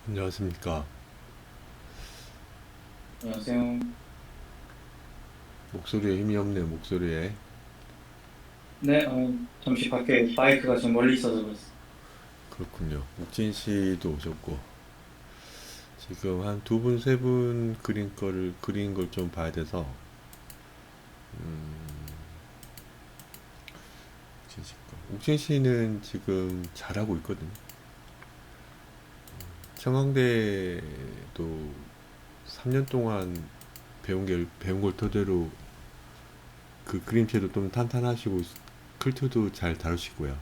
안녕하십니까. 안녕하세요. 목소리에 힘이 없네요, 목소리에. 네, 잠시 밖에 바이크가 좀 멀리 있어서 그랬어요. 그렇군요. 욱진 씨도 오셨고, 지금 한 두 분, 세 분 그린 걸 좀 봐야 돼서, 욱진 씨 거. 욱진 씨는 지금 잘하고 있거든요. 청와대도 3년 동안 배운 걸 토대로 그 그림체도 좀 탄탄하시고, 클트도 잘 다루시고요.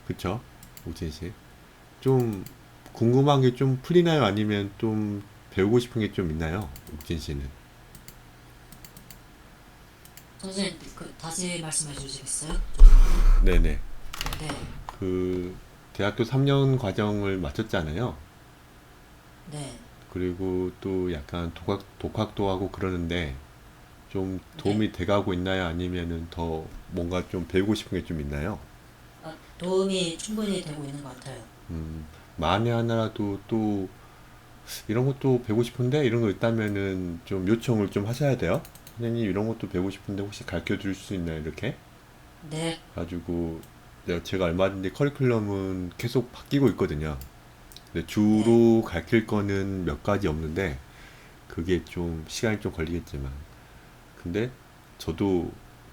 그쵸? 욱진 씨. 좀 궁금한 게 좀 풀리나요? 아니면 좀 배우고 싶은 게 좀 있나요? 욱진 씨는. 선생님, 다시 말씀해 주시겠어요? 죄송해요. 네네. 네, 그 대학교 3년 과정을 마쳤잖아요. 네, 그리고 또 약간 독학도 하고 그러는데 좀 네. 도움이 돼가고 있나요? 아니면은 더 뭔가 좀 배우고 싶은 게 좀 있나요? 도움이 충분히 되고 있는 것 같아요. 만에 하나라도 또 이런 것도 배우고 싶은데 이런 거 있다면은 좀 요청을 좀 하셔야 돼요. 선생님 이런 것도 배우고 싶은데 혹시 가르쳐 줄 수 있나요? 이렇게. 네, 가지고 제가 얼마든지 커리큘럼은 계속 바뀌고 있거든요. 근데 네, 주로 가르칠 거는 몇 가지 없는데 그게 좀 시간이 좀 걸리겠지만 근데 저도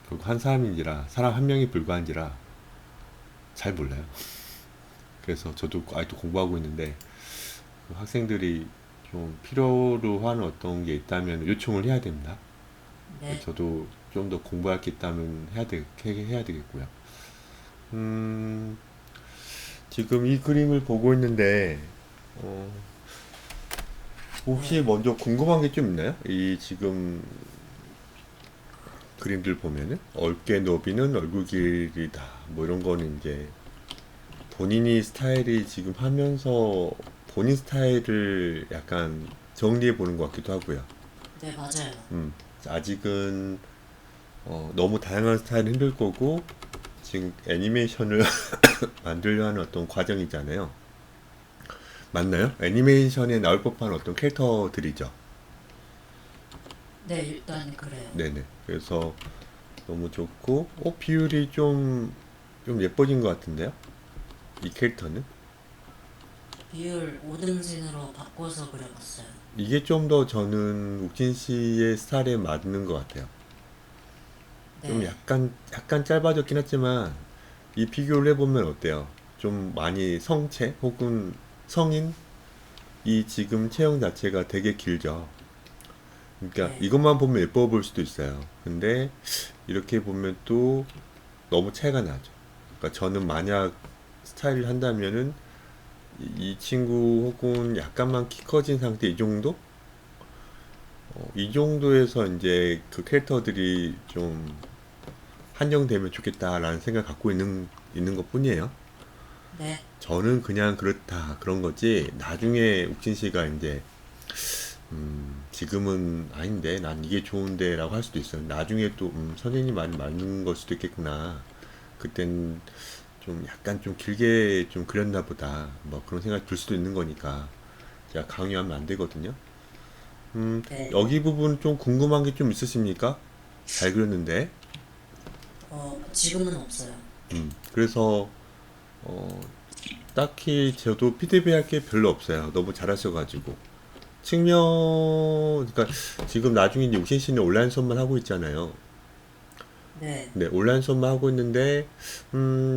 결국 한 사람인지라 사람 한 명이 불과한지라 잘 몰라요. 그래서 저도 아직도 공부하고 있는데 그 학생들이 좀 필요로 하는 어떤 게 있다면 요청을 해야 됩니다. 네. 저도 좀 더 공부할 게 있다면 해야 되겠고요. 음, 지금 이 그림을 보고 있는데 어, 혹시 네. 먼저 궁금한 게 좀 있나요? 이 지금 그림들 보면은 어깨 너비는 얼굴 길이다. 뭐 이런 거는 이제 본인이 스타일이 지금 하면서 본인 스타일을 약간 정리해 보는 것 같기도 하고요. 네, 맞아요. 아직은 너무 다양한 스타일은 힘들 거고 지금 애니메이션을 만들려 하는 어떤 과정이잖아요. 맞나요? 애니메이션에 나올 법한 어떤 캐릭터들이죠. 네, 일단 그래요. 네네. 그래서 너무 좋고, 비율이 좀 예뻐진 것 같은데요? 이 캐릭터는? 비율 5등신으로 바꿔서 그려봤어요. 이게 좀 더 저는 욱진 씨의 스타일에 맞는 것 같아요. 좀 네, 약간 짧아졌긴 했지만, 이 비교를 해보면 어때요? 좀 많이 성체 혹은 성인? 이 지금 체형 자체가 되게 길죠. 그러니까 네, 이것만 보면 예뻐 보일 수도 있어요. 근데 이렇게 보면 또 너무 차이가 나죠. 그러니까 저는 만약 스타일을 한다면은 이 친구 혹은 약간만 키 커진 상태 이 정도? 이 정도에서 이제 그 캐릭터들이 좀 한정되면 좋겠다라는 생각 갖고 있는 것 뿐이에요. 네, 저는 그냥 그렇다 그런 거지. 나중에 욱진 씨가 이제 지금은 아닌데 난 이게 좋은데라고 할 수도 있어요. 나중에 또 선생님 말이 맞는 걸 수도 있겠구나. 그땐 좀 약간 좀 길게 좀 그렸나 보다. 뭐 그런 생각이 들 수도 있는 거니까 제가 강요하면 안 되거든요. 네. 여기 부분 좀 궁금한 게 좀 있으십니까? 잘 그렸는데. 지금은 없어요. 그래서 어, 딱히 저도 피드백 할 게 별로 없어요. 너무 잘하셔가지고. 그러니까 지금 나중에 이제 우신 씨는 온라인 수업만 하고 있잖아요. 네, 네, 온라인 수업만 하고 있는데,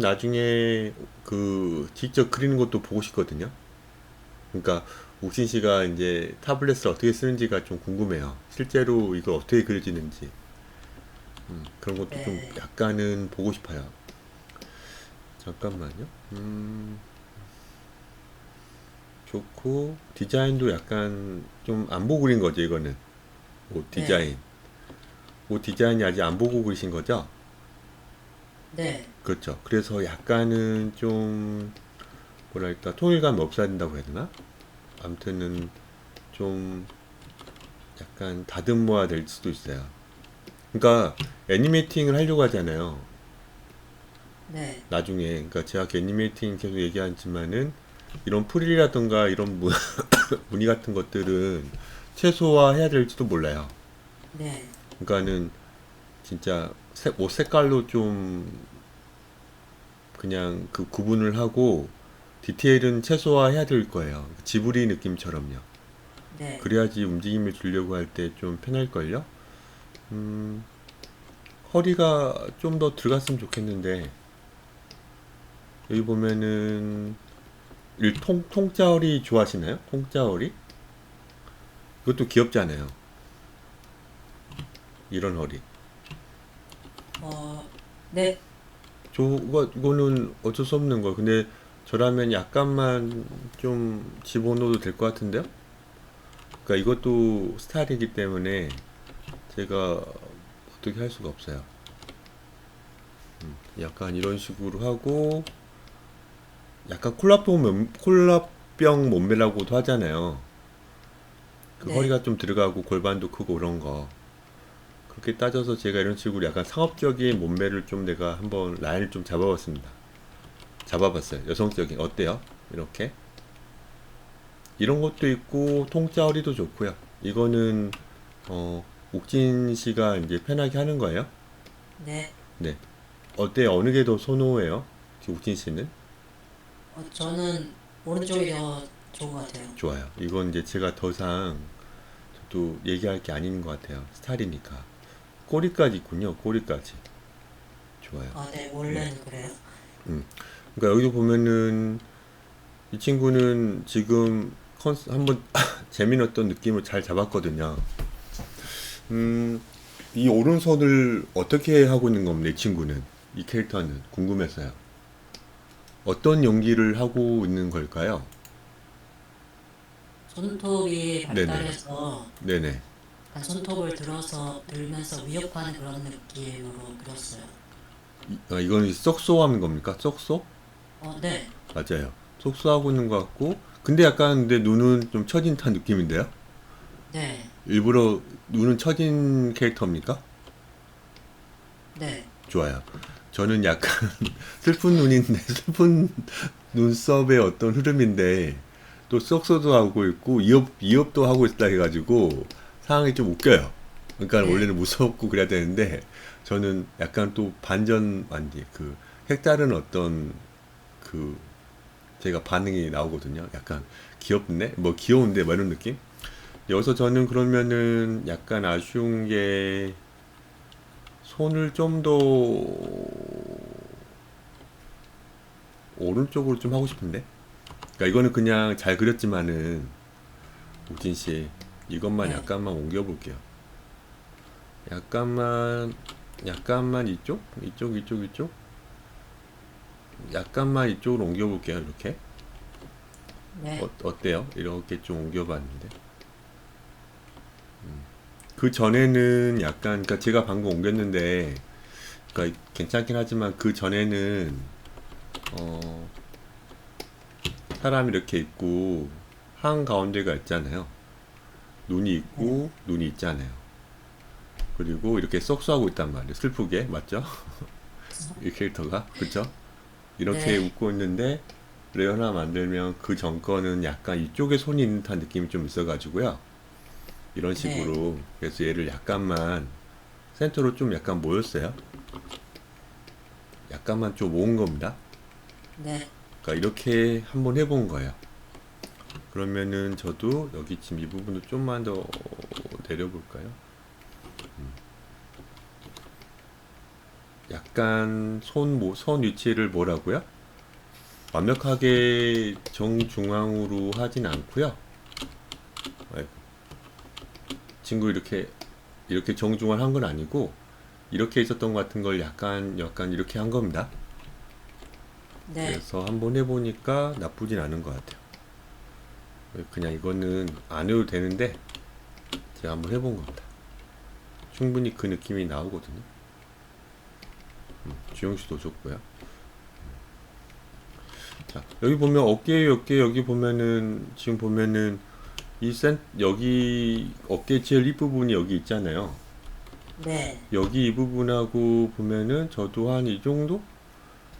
나중에 그 직접 그리는 것도 보고 싶거든요. 그러니까 욱신 씨가 이제 타블렛을 어떻게 쓰는지가 좀 궁금해요. 실제로 이걸 어떻게 그려지는지. 그런 것도 좀 네, 약간은 보고 싶어요. 잠깐만요. 좋고, 디자인도 약간 좀 안 보고 그린 거죠, 이거는. 옷 디자인. 네, 옷 디자인이 아직 안 보고 그리신 거죠? 네, 그렇죠. 그래서 약간은 좀, 뭐랄까, 통일감이 없어야 된다고 해야 되나? 아무튼은 좀 약간 다듬어야 될 수도 있어요. 그러니까 애니메이팅을 하려고 하잖아요. 네, 나중에. 그러니까 제가 애니메이팅 계속 얘기하지만은 이런 프릴이라든가 이런 무늬 같은 것들은 최소화해야 될지도 몰라요. 네. 그러니까는 진짜 옷 색깔로 좀 그냥 그 구분을 하고 디테일은 최소화해야 될 거예요. 지브리 느낌처럼요. 네. 그래야지 움직임을 주려고 할 때 좀 편할걸요? 음, 허리가 좀 더 들어갔으면 좋겠는데, 여기 보면은, 통짜 허리 좋아하시나요? 통짜 허리? 이것도 귀엽잖아요. 이런 허리. 네. 이거는 어쩔 수 없는 거. 근데 저라면 약간만 좀 집어넣어도 될 것 같은데요? 그러니까 이것도 스타일이기 때문에 제가 어떻게 할 수가 없어요. 약간 이런 식으로 하고, 약간 콜라병 몸매라고도 하잖아요. 그 네. 허리가 좀 들어가고 골반도 크고 그런 거. 그렇게 따져서 제가 이런 식으로 약간 상업적인 몸매를 좀 내가 한번 라인을 좀 잡아봤습니다. 잡아봤어요. 여성적인 어때요? 이렇게 이런 것도 있고 통짜 허리도 좋고요. 이거는 옥진 씨가 이제 편하게 하는 거예요. 네. 네. 어때요? 어느 게 더 선호해요? 옥진 씨는? 저는 오른쪽이 더 좋은 것 같아요. 좋아요. 이건 이제 제가 더 이상 저도 얘기할 게 아닌 것 같아요. 스타일이니까. 꼬리까지 있군요. 꼬리까지. 좋아요. 네. 네. 원래는 그래요. 음. 그러니까 여기 보면은 이 친구는 지금 한번 재미있는 어떤 느낌을 잘 잡았거든요. 음, 이 오른손을 어떻게 하고 있는 겁니다. 이 친구는. 이 캐릭터는 궁금해서요. 어떤 연기를 하고 있는 걸까요? 손톱이 네네. 발달해서 네네. 약간 손톱을 들면서 위협하는 그런 느낌으로 그렸어요. 이건 쏙쏘하는 겁니까? 쏙쏘? 네. 맞아요. 쏙쏘하고 있는 것 같고, 근데 약간 근데 눈은 좀 처진 듯한 느낌인데요? 네. 일부러 눈은 처진 캐릭터입니까? 네. 좋아요. 저는 약간 슬픈 눈인데, 슬픈 눈썹의 어떤 흐름인데, 또 쏙쏘도 하고 있고, 이업도 하고 있다 해가지고, 상황이 좀 웃겨요. 그러니까 네. 원래는 무섭고 그래야 되는데, 저는 약간 또 반전, 그, 색다른 어떤, 그, 제가 반응이 나오거든요. 약간 귀엽네? 뭐 귀여운데? 뭐 이런 느낌? 여기서 저는 그러면은 약간 아쉬운 게, 손을 좀 더 오른쪽으로 좀 하고 싶은데? 그러니까 이거는 그냥 잘 그렸지만은 옥진 씨 이것만 네. 약간만 옮겨볼게요. 약간만 이쪽, 약간만 이쪽으로 옮겨볼게요. 이렇게 네. 어때요? 이렇게 좀 옮겨봤는데 그 전에는 약간 그러니까 제가 방금 옮겼는데 그러니까 괜찮긴 하지만 그 전에는 어 사람이 이렇게 있고 한 가운데가 있잖아요. 눈이 네. 있고 눈이 있잖아요. 그리고 이렇게 쏙쏙하고 있단 말이에요. 슬프게 맞죠? 이 캐릭터가 그쵸? 이렇게 네. 웃고 있는데 레오 하나 만들면 그 전 거는 약간 이쪽에 손이 있는 듯한 느낌이 좀 있어가지고요. 이런 네. 식으로 그래서 얘를 약간만 센터로 좀 약간 모였어요. 약간만 좀 모은 겁니다. 네. 그러니까 이렇게 한번 해본 거예요. 그러면은 저도 여기 지금 이 부분도 좀만 더 내려볼까요? 약간 손 위치를 뭐라고요? 완벽하게 정중앙으로 하진 않고요. 아이고, 친구 이렇게 정중앙 한 건 아니고 이렇게 있었던 것 같은 걸 약간 이렇게 한 겁니다. 네. 그래서 한번 해보니까 나쁘진 않은 것 같아요. 그냥 이거는 안 해도 되는데 제가 한번 해본 겁니다. 충분히 그 느낌이 나오거든요. 주영 씨도 좋고요. 자, 여기 보면 어깨 여기 보면은 지금 보면은 여기 어깨 제일 윗부분이 여기 있잖아요. 네. 여기 이 부분하고 보면은 저도 한 이 정도?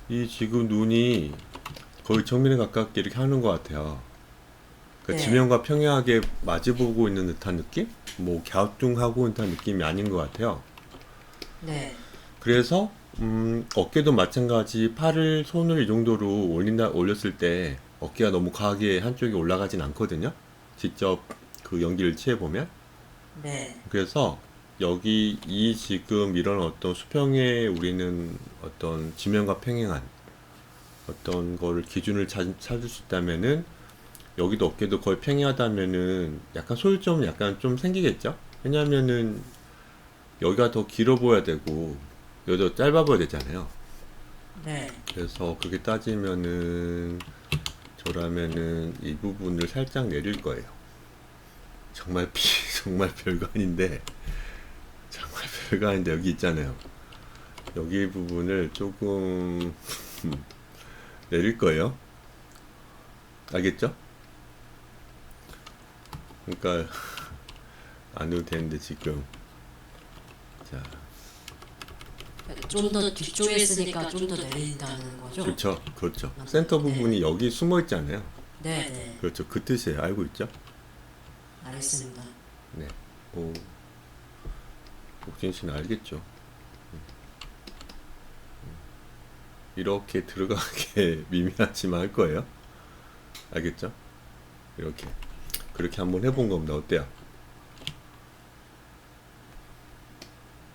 이 지금 눈이 거의 정면에 가깝게 이렇게 하는 것 같아요. 그러니까 네. 지면과 평행하게 마주보고 있는 듯한 느낌? 뭐 갸우뚱하고 있는 듯한 느낌이 아닌 것 같아요. 네. 그래서 어깨도 마찬가지 팔을 손을 이 정도로 올렸을 때 어깨가 너무 과하게 한쪽이 올라가진 않거든요. 직접 그 연기를 취해보면. 네. 그래서 여기 이 지금 이런 어떤 수평에 우리는 어떤 지면과 평행한 어떤 거를 기준을 찾을 수 있다면은 여기도 어깨도 거의 평행하다면은 약간 소요점은 약간 좀 생기겠죠? 왜냐면은 여기가 더 길어 보여야 되고 여기도 짧아 보여야 되잖아요. 네. 그래서 그렇게 따지면은 저라면은 이 부분을 살짝 내릴 거예요. 정말 정말 별거 아닌데 정말 별거 아닌데 여기 있잖아요. 여기 부분을 조금 내릴 거예요. 알겠죠? 그러니까 안 해도 되는데 지금 자 좀 더 뒤쪽에 있으니까 좀 더 내린다는 거죠? 그렇죠 그렇죠 센터 부분이 여기 숨어 있잖아요. 네, 네. 그렇죠 그 뜻이에요. 알고 있죠? 알겠습니다. 네. 오, 옥진 씨는 알겠죠? 이렇게 들어가게 미미하지만 할 거예요. 알겠죠? 이렇게 그렇게 한번 해본 겁니다. 어때요?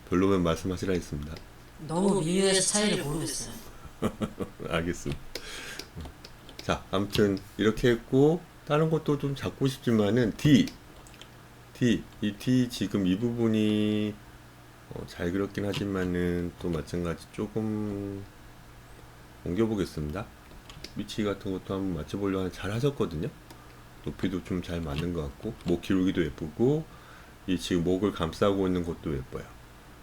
별로면 말씀하시라 했습니다. 너무 미묘해서 차이를 모르겠어요. 알겠습니다. 자, 아무튼 이렇게 했고 다른 것도 좀 잡고 싶지만은 이 D 지금 이 부분이 잘 그렸긴 하지만은 또 마찬가지 조금 옮겨보겠습니다. 위치 같은 것도 한번 맞춰보려고 하는데 잘 하셨거든요. 높이도 좀 잘 맞는 것 같고 목 기울기도 예쁘고 이 지금 목을 감싸고 있는 것도 예뻐요.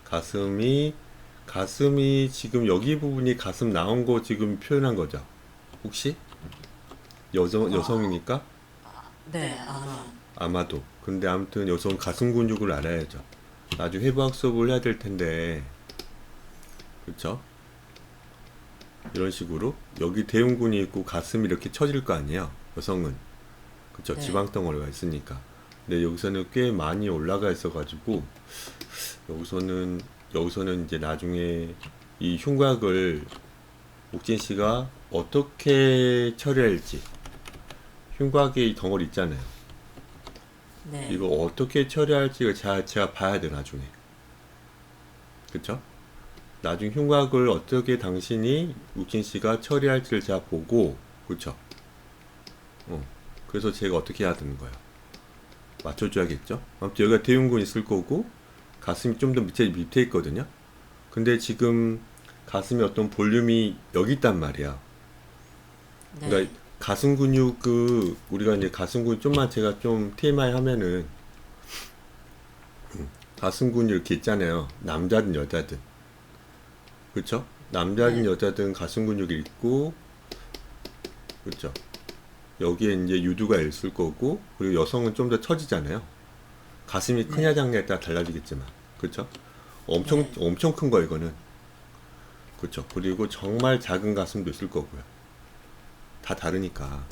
가슴이 지금 여기 부분이 가슴 나온 거 지금 표현한 거죠. 혹시 여성이니까 네, 아마. 아마도. 근데 아무튼 여성 가슴 근육을 알아야죠. 나중에 해부학 수업을 해야 될 텐데 그렇죠? 이런 식으로 여기 대흉근이 있고 가슴이 이렇게 처질 거 아니에요. 여성은 그렇죠? 네. 지방 덩어리가 있으니까. 근데 여기서는 꽤 많이 올라가 있어가지고 여기서는 이제 나중에 이 흉곽을 옥진 씨가 어떻게 처리할지 흉곽의 이 덩어리 있잖아요. 네. 이거 어떻게 처리할지가 제가 봐야 돼 나중에. 그쵸? 나중 흉곽을 어떻게 당신이 욱진 씨가 처리할지를 제가 보고 그쵸? 그래서 제가 어떻게 해야 되는 거예요? 맞춰줘야겠죠? 아무튼 여기가 대흉근 있을 거고 가슴이 좀 더 밑에 있거든요. 근데 지금 가슴에 어떤 볼륨이 여기 있단 말이야. 네. 그러니까 가슴 근육 우리가 이제 가슴 근육 좀만 제가 좀 TMI 하면은 가슴 근육 이렇게 있잖아요. 남자든 여자든. 그렇죠? 남자든 네. 여자든 가슴 근육이 있고 그렇죠? 여기에 이제 유두가 있을 거고 그리고 여성은 좀 더 처지잖아요. 가슴이 크냐 작냐에 따라 달라지겠지만 그렇죠? 네. 엄청 큰 거 이거는 그렇죠? 그리고 정말 작은 가슴도 있을 거고요. 다 다르니까.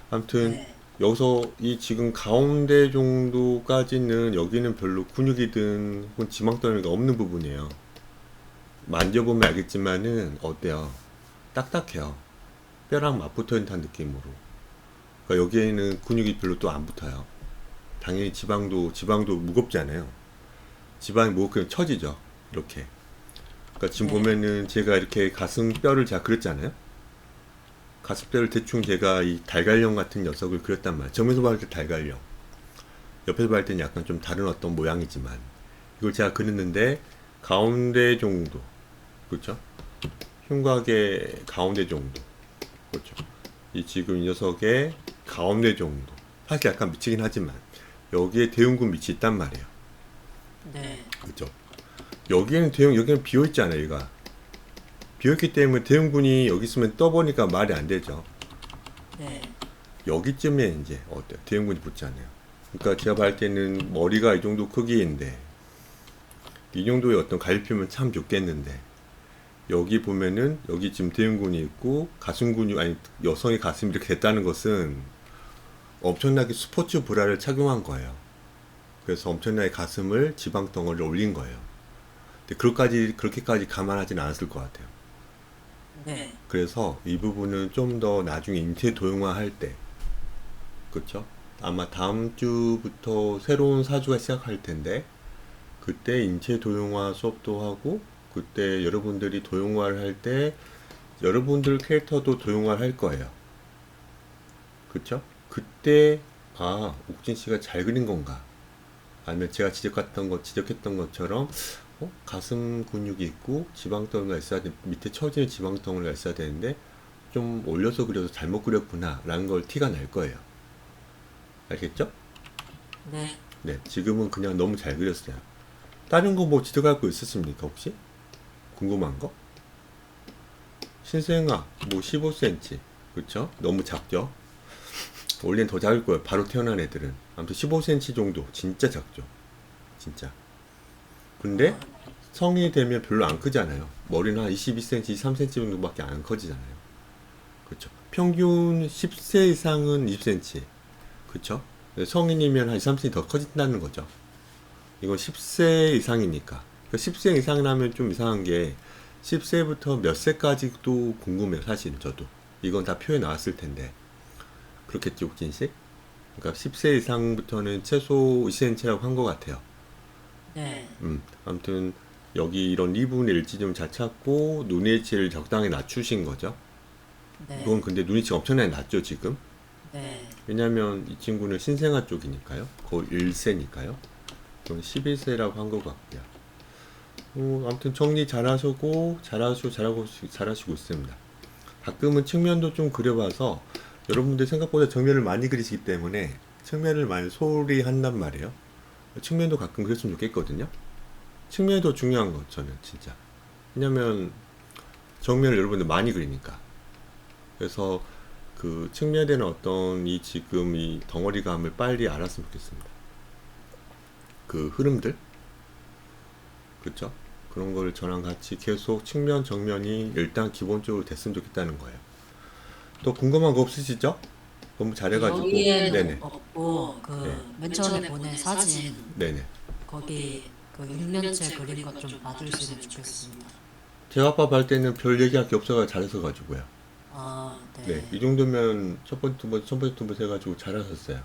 아무튼 네. 여기서 이 지금 가운데 정도까지는 여기는 별로 근육이든 혹은 지방덩어리가 없는 부분이에요. 만져보면 알겠지만은 어때요? 딱딱해요. 뼈랑 맞붙어 있는 느낌으로. 그러니까 여기에는 근육이 별로 또 안 붙어요. 당연히 지방도 무겁잖아요. 지방이 무겁게 처지죠. 이렇게. 그러니까 지금 네. 보면은 제가 이렇게 가슴뼈를 제가 그렸잖아요. 가슴뼈를 대충 제가 이 달걀형 같은 녀석을 그렸단 말이에요. 정면에서 봤을 때 달걀형. 옆에서 봤을 때는 약간 좀 다른 어떤 모양이지만 이걸 제가 그렸는데 가운데 정도. 그렇죠? 흉곽의 가운데 정도. 그렇죠? 이 지금 이 녀석의 가운데 정도. 사실 약간 미치긴 하지만 여기에 대흉근 밑이 있단 말이에요. 네. 그렇죠? 여기는 비어있잖아요. 얘가 비어있기 때문에 대흉근이 여기 있으면 떠보니까 말이 안 되죠. 네. 여기쯤에 이제 어때요? 대흉근이 붙잖아요. 그러니까 제가 봤을 때는 머리가 이 정도 크기인데 이 정도의 어떤 갈비뼈면 참 좋겠는데 여기 보면은 여기 지금 대흉근이 있고 가슴 근육 아니 여성의 가슴이 이렇게 됐다는 것은 엄청나게 스포츠 브라를 착용한 거예요. 그래서 엄청나게 가슴을 지방 덩어리를 올린 거예요. 근데 그렇게까지 감안하진 않았을 것 같아요. 네. 그래서 이 부분은 좀 더 나중에 인체 도형화 할 때, 그렇죠? 아마 다음 주부터 새로운 사주가 시작할 텐데, 그때 인체 도형화 수업도 하고, 그때 여러분들이 도형화를 할 때, 여러분들 캐릭터도 도형화를 할 거예요. 그렇죠? 그때, 아, 옥진 씨가 잘 그린 건가? 아니면 제가 지적했던 것처럼, 가슴 근육이 있고 지방덩어리가 있어야 돼. 밑에 처지는 지방덩어리가 있어야 되는데 좀 올려서 그려서 잘못 그렸구나 라는 걸 티가 날 거예요. 알겠죠? 네. 네, 지금은 그냥 너무 잘 그렸어요. 다른 거 뭐 지적할 거 있으십니까 혹시? 궁금한 거? 신생아 뭐 15cm 그쵸? 너무 작죠? 원래는 더 작을 거예요. 바로 태어난 애들은 아무튼 15cm 정도 진짜 작죠. 진짜. 근데 어, 성이 되면 별로 안 크잖아요. 머리는 한 22cm, 23cm 정도밖에 안 커지잖아요. 그렇죠. 평균 10세 이상은 20cm. 그렇죠. 성인이면 한 2, 3cm 더 커진다는 거죠. 이건 10세 이상이니까. 10세 이상이라면 좀 이상한 게 10세부터 몇 세까지도 궁금해요. 사실은 저도. 이건 다 표에 나왔을 텐데. 그렇겠지, 옥진 씨? 그러니까 10세 이상부터는 최소 2cm라고 한 것 같아요. 네. 아무튼 여기 이런 2분의 1지점 잘 찾고 눈의 위치를 적당히 낮추신 거죠. 네. 이건 근데 눈의 위치가 엄청나게 낮죠 지금. 네. 왜냐면 이 친구는 신생아 쪽이니까요. 거의 1세니까요. 그럼 11세라고 한 것 같고요. 아무튼 정리 잘하시고 있습니다. 가끔은 측면도 좀 그려봐서 여러분들 생각보다 정면을 많이 그리시기 때문에 측면을 많이 소홀히 한단 말이에요. 측면도 가끔 그랬으면 좋겠거든요. 측면이 더 중요한 거 저는 진짜. 왜냐면 정면을 여러분들 많이 그리니까. 그래서 그 측면에 대한 어떤 이 지금 이 덩어리감을 빨리 알았으면 좋겠습니다. 그 흐름들, 그쵸? 그런 걸 저랑 같이 계속 측면 정면이 일단 기본적으로 됐으면 좋겠다는 거예요. 또 궁금한 거 없으시죠? 너무 잘해가지고. 여기에는 네네. 없고 네. 그 맨 처음에 보낸 사진 네네. 거기 그 6년째 그린 것 좀 봐주시면 좋겠습니다. 제가 아빠 할 때는 별 얘기할 게 없어가 잘해서 가지고요. 아, 네, 네. 이 정도면 첫 번째, 첫 번째, 두 번째 해가지고 잘하셨어요.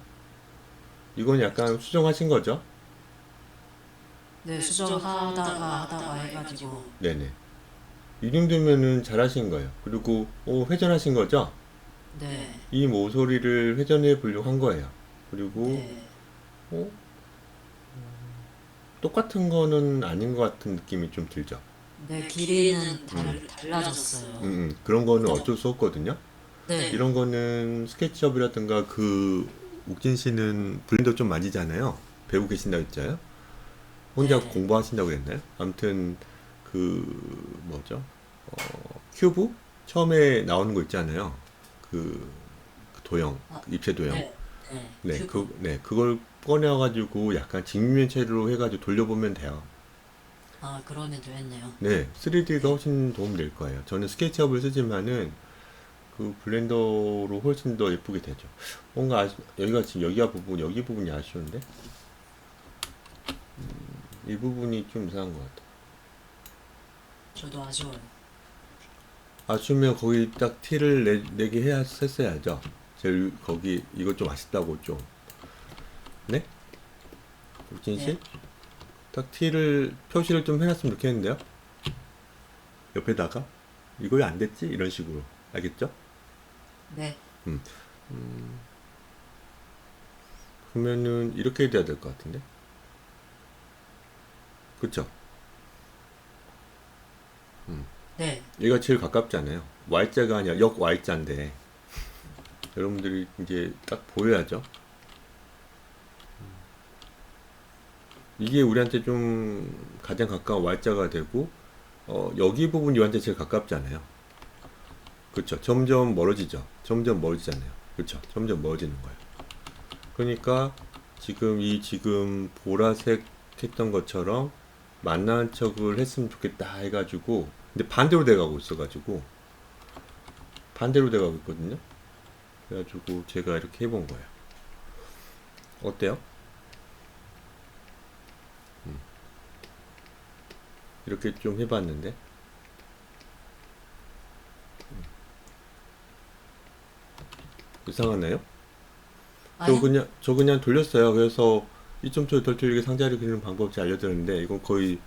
이건 약간 수정하신 거죠? 네, 수정하다가 해가지고 네네. 이 정도면은 잘하신 거예요. 그리고, 회전하신 거죠? 네. 이 모서리를 회전해 보려고 한 거예요. 그리고, 네. 어? 똑같은 거는 아닌 것 같은 느낌이 좀 들죠? 네, 길이는 달라졌어요. 그런 거는 어쩔 수 없거든요? 네. 이런 거는 스케치업이라든가 욱진 씨는 블렌더 좀 만지잖아요. 배우고 계신다고 했잖아요. 혼자 네. 공부하신다고 그랬나요? 아무튼 그 뭐죠? 큐브 처음에 나오는 거 있잖아요. 그 도형, 아, 그 입체 도형. 네. 네. 네, 큐브. 그걸 꺼내가지고 약간 직면체로 해가지고 돌려보면 돼요. 아, 그러면 되겠네요. 네, 3D가 훨씬 도움 될 거예요. 저는 스케치업을 쓰지만은 그 블렌더로 훨씬 더 예쁘게 되죠. 뭔가 여기가 지금 여기 부분이 아쉬운데 이 부분이 좀 이상한 것 같아. 저도 아쉬워요. 아쉬우면 거기 딱 티를 내게 했어야죠. 제일 거기 이거 좀 아쉽다고 좀. 네? 욱진 씨? 네. 딱 티를 표시를 좀 해놨으면 좋겠는데요. 옆에다가 이거 왜 안 됐지? 이런 식으로 알겠죠? 네. 음. 그러면은 이렇게 돼야 될 것 같은데. 그쵸? 네. 얘가 제일 가깝잖아요. Y자가 아니라 역 Y자인데 여러분들이 이제 딱 보여야죠. 이게 우리한테 좀 가장 가까운 Y자가 되고 여기 부분이 우리한테 제일 가깝잖아요. 그렇죠. 점점 멀어지죠. 점점 멀어지잖아요. 그렇죠. 점점 멀어지는 거예요. 그러니까 지금 보라색 했던 것처럼 만나는 척을 했으면 좋겠다 해가지고 근데 반대로 돼가고 있어가지고 반대로 돼가고 있거든요. 그래가지고 제가 이렇게 해본 거예요. 어때요? 이렇게 좀 해봤는데 이상하나요? 아니요? 저 그냥 돌렸어요. 그래서 2.5를 덜 틀리게 상자를 그리는 방법을 알려드렸는데 이건 거의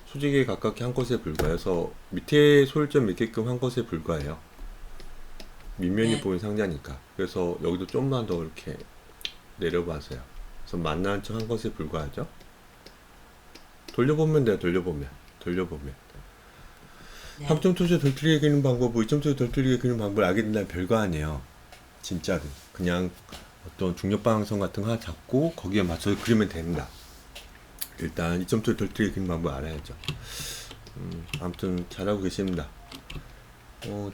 수직에 가깝게 한 것에 불과해서 밑에 소일점 있게끔 한 것에 불과해요. 밑면이 네. 보이는 상자니까. 그래서 여기도 좀만 더 이렇게 내려봐서요. 그래서 만나는 척 한 것에 불과하죠. 돌려보면 돼요. 돌려보면 네. 3.2조 덜 틀리게 그리는 방법과 2.2조 덜 틀리게 그리는 방법을 알게 된다면 별거 아니에요. 진짜로 그냥 어떤 중력방향성 같은 거 하나 잡고 거기에 맞춰서 그리면 됩니다. 일단 2.2 덜 틀리게 그리는 방법을 알아야죠. 아무튼 잘하고 계십니다.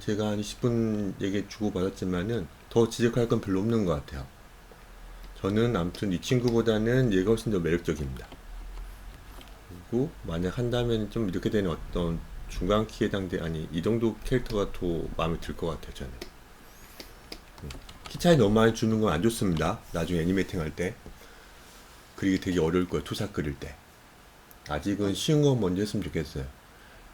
제가 한 20분 얘기 주고받았지만은 더 지적할 건 별로 없는 것 같아요. 저는 아무튼 이 친구보다는 얘가 훨씬 더 매력적입니다. 그리고 만약 한다면 좀 이렇게 되는 어떤 중간 키에 해당돼 아니 이 정도 캐릭터가 더 마음에 들 것 같아요. 저는 키 차이 너무 많이 주는 건 안 좋습니다. 나중에 애니메이팅 할 때 그리기 되게 어려울 거예요. 투샷 그릴 때 아직은 쉬운 거 먼저 했으면 좋겠어요.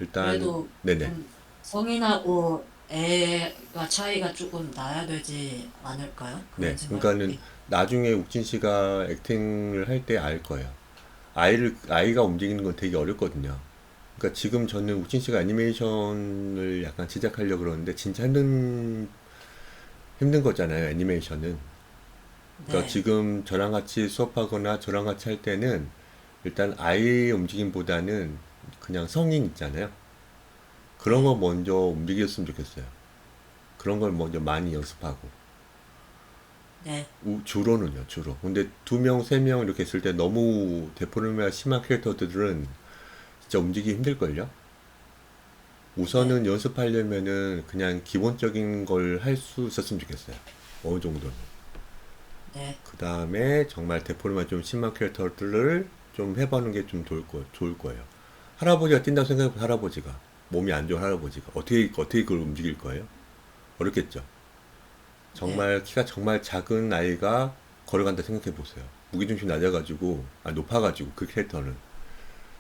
일단 그래도 네네 좀 성인하고 애가 차이가 조금 나야 되지 않을까요? 그런 네 그러니까는 생각이. 나중에 욱진 씨가 액팅을 할 때 알 거예요. 아이가 움직이는 건 되게 어렵거든요. 그러니까 지금 저는 욱진 씨가 애니메이션을 약간 제작하려고 그러는데 진짜 힘든 거잖아요. 애니메이션은. 그러니까 네. 지금 저랑 같이 수업하거나 저랑 같이 할 때는 일단 아이의 움직임보다는 그냥 성인 있잖아요. 그런 네. 거 먼저 움직였으면 좋겠어요. 그런 걸 먼저 많이 연습하고. 네. 주로는요, 주로. 근데 두 명, 세 명 이렇게 있을 때 너무 데포르메가 심한 캐릭터들은 진짜 움직이기 힘들걸요? 네. 우선은 연습하려면은 그냥 기본적인 걸 할 수 있었으면 좋겠어요. 어느 정도는. 네. 그 다음에 정말 데포르마 좀 심한 캐릭터들을 좀 해보는 게 좀 좋을 거예요. 할아버지가 뛴다고 생각해보면 할아버지가 몸이 안 좋은 할아버지가 어떻게 그걸 움직일 거예요? 어렵겠죠. 네. 정말 키가 정말 작은 아이가 걸어간다 생각해 보세요. 무게중심 낮아가지고 높아가지고 그 캐릭터는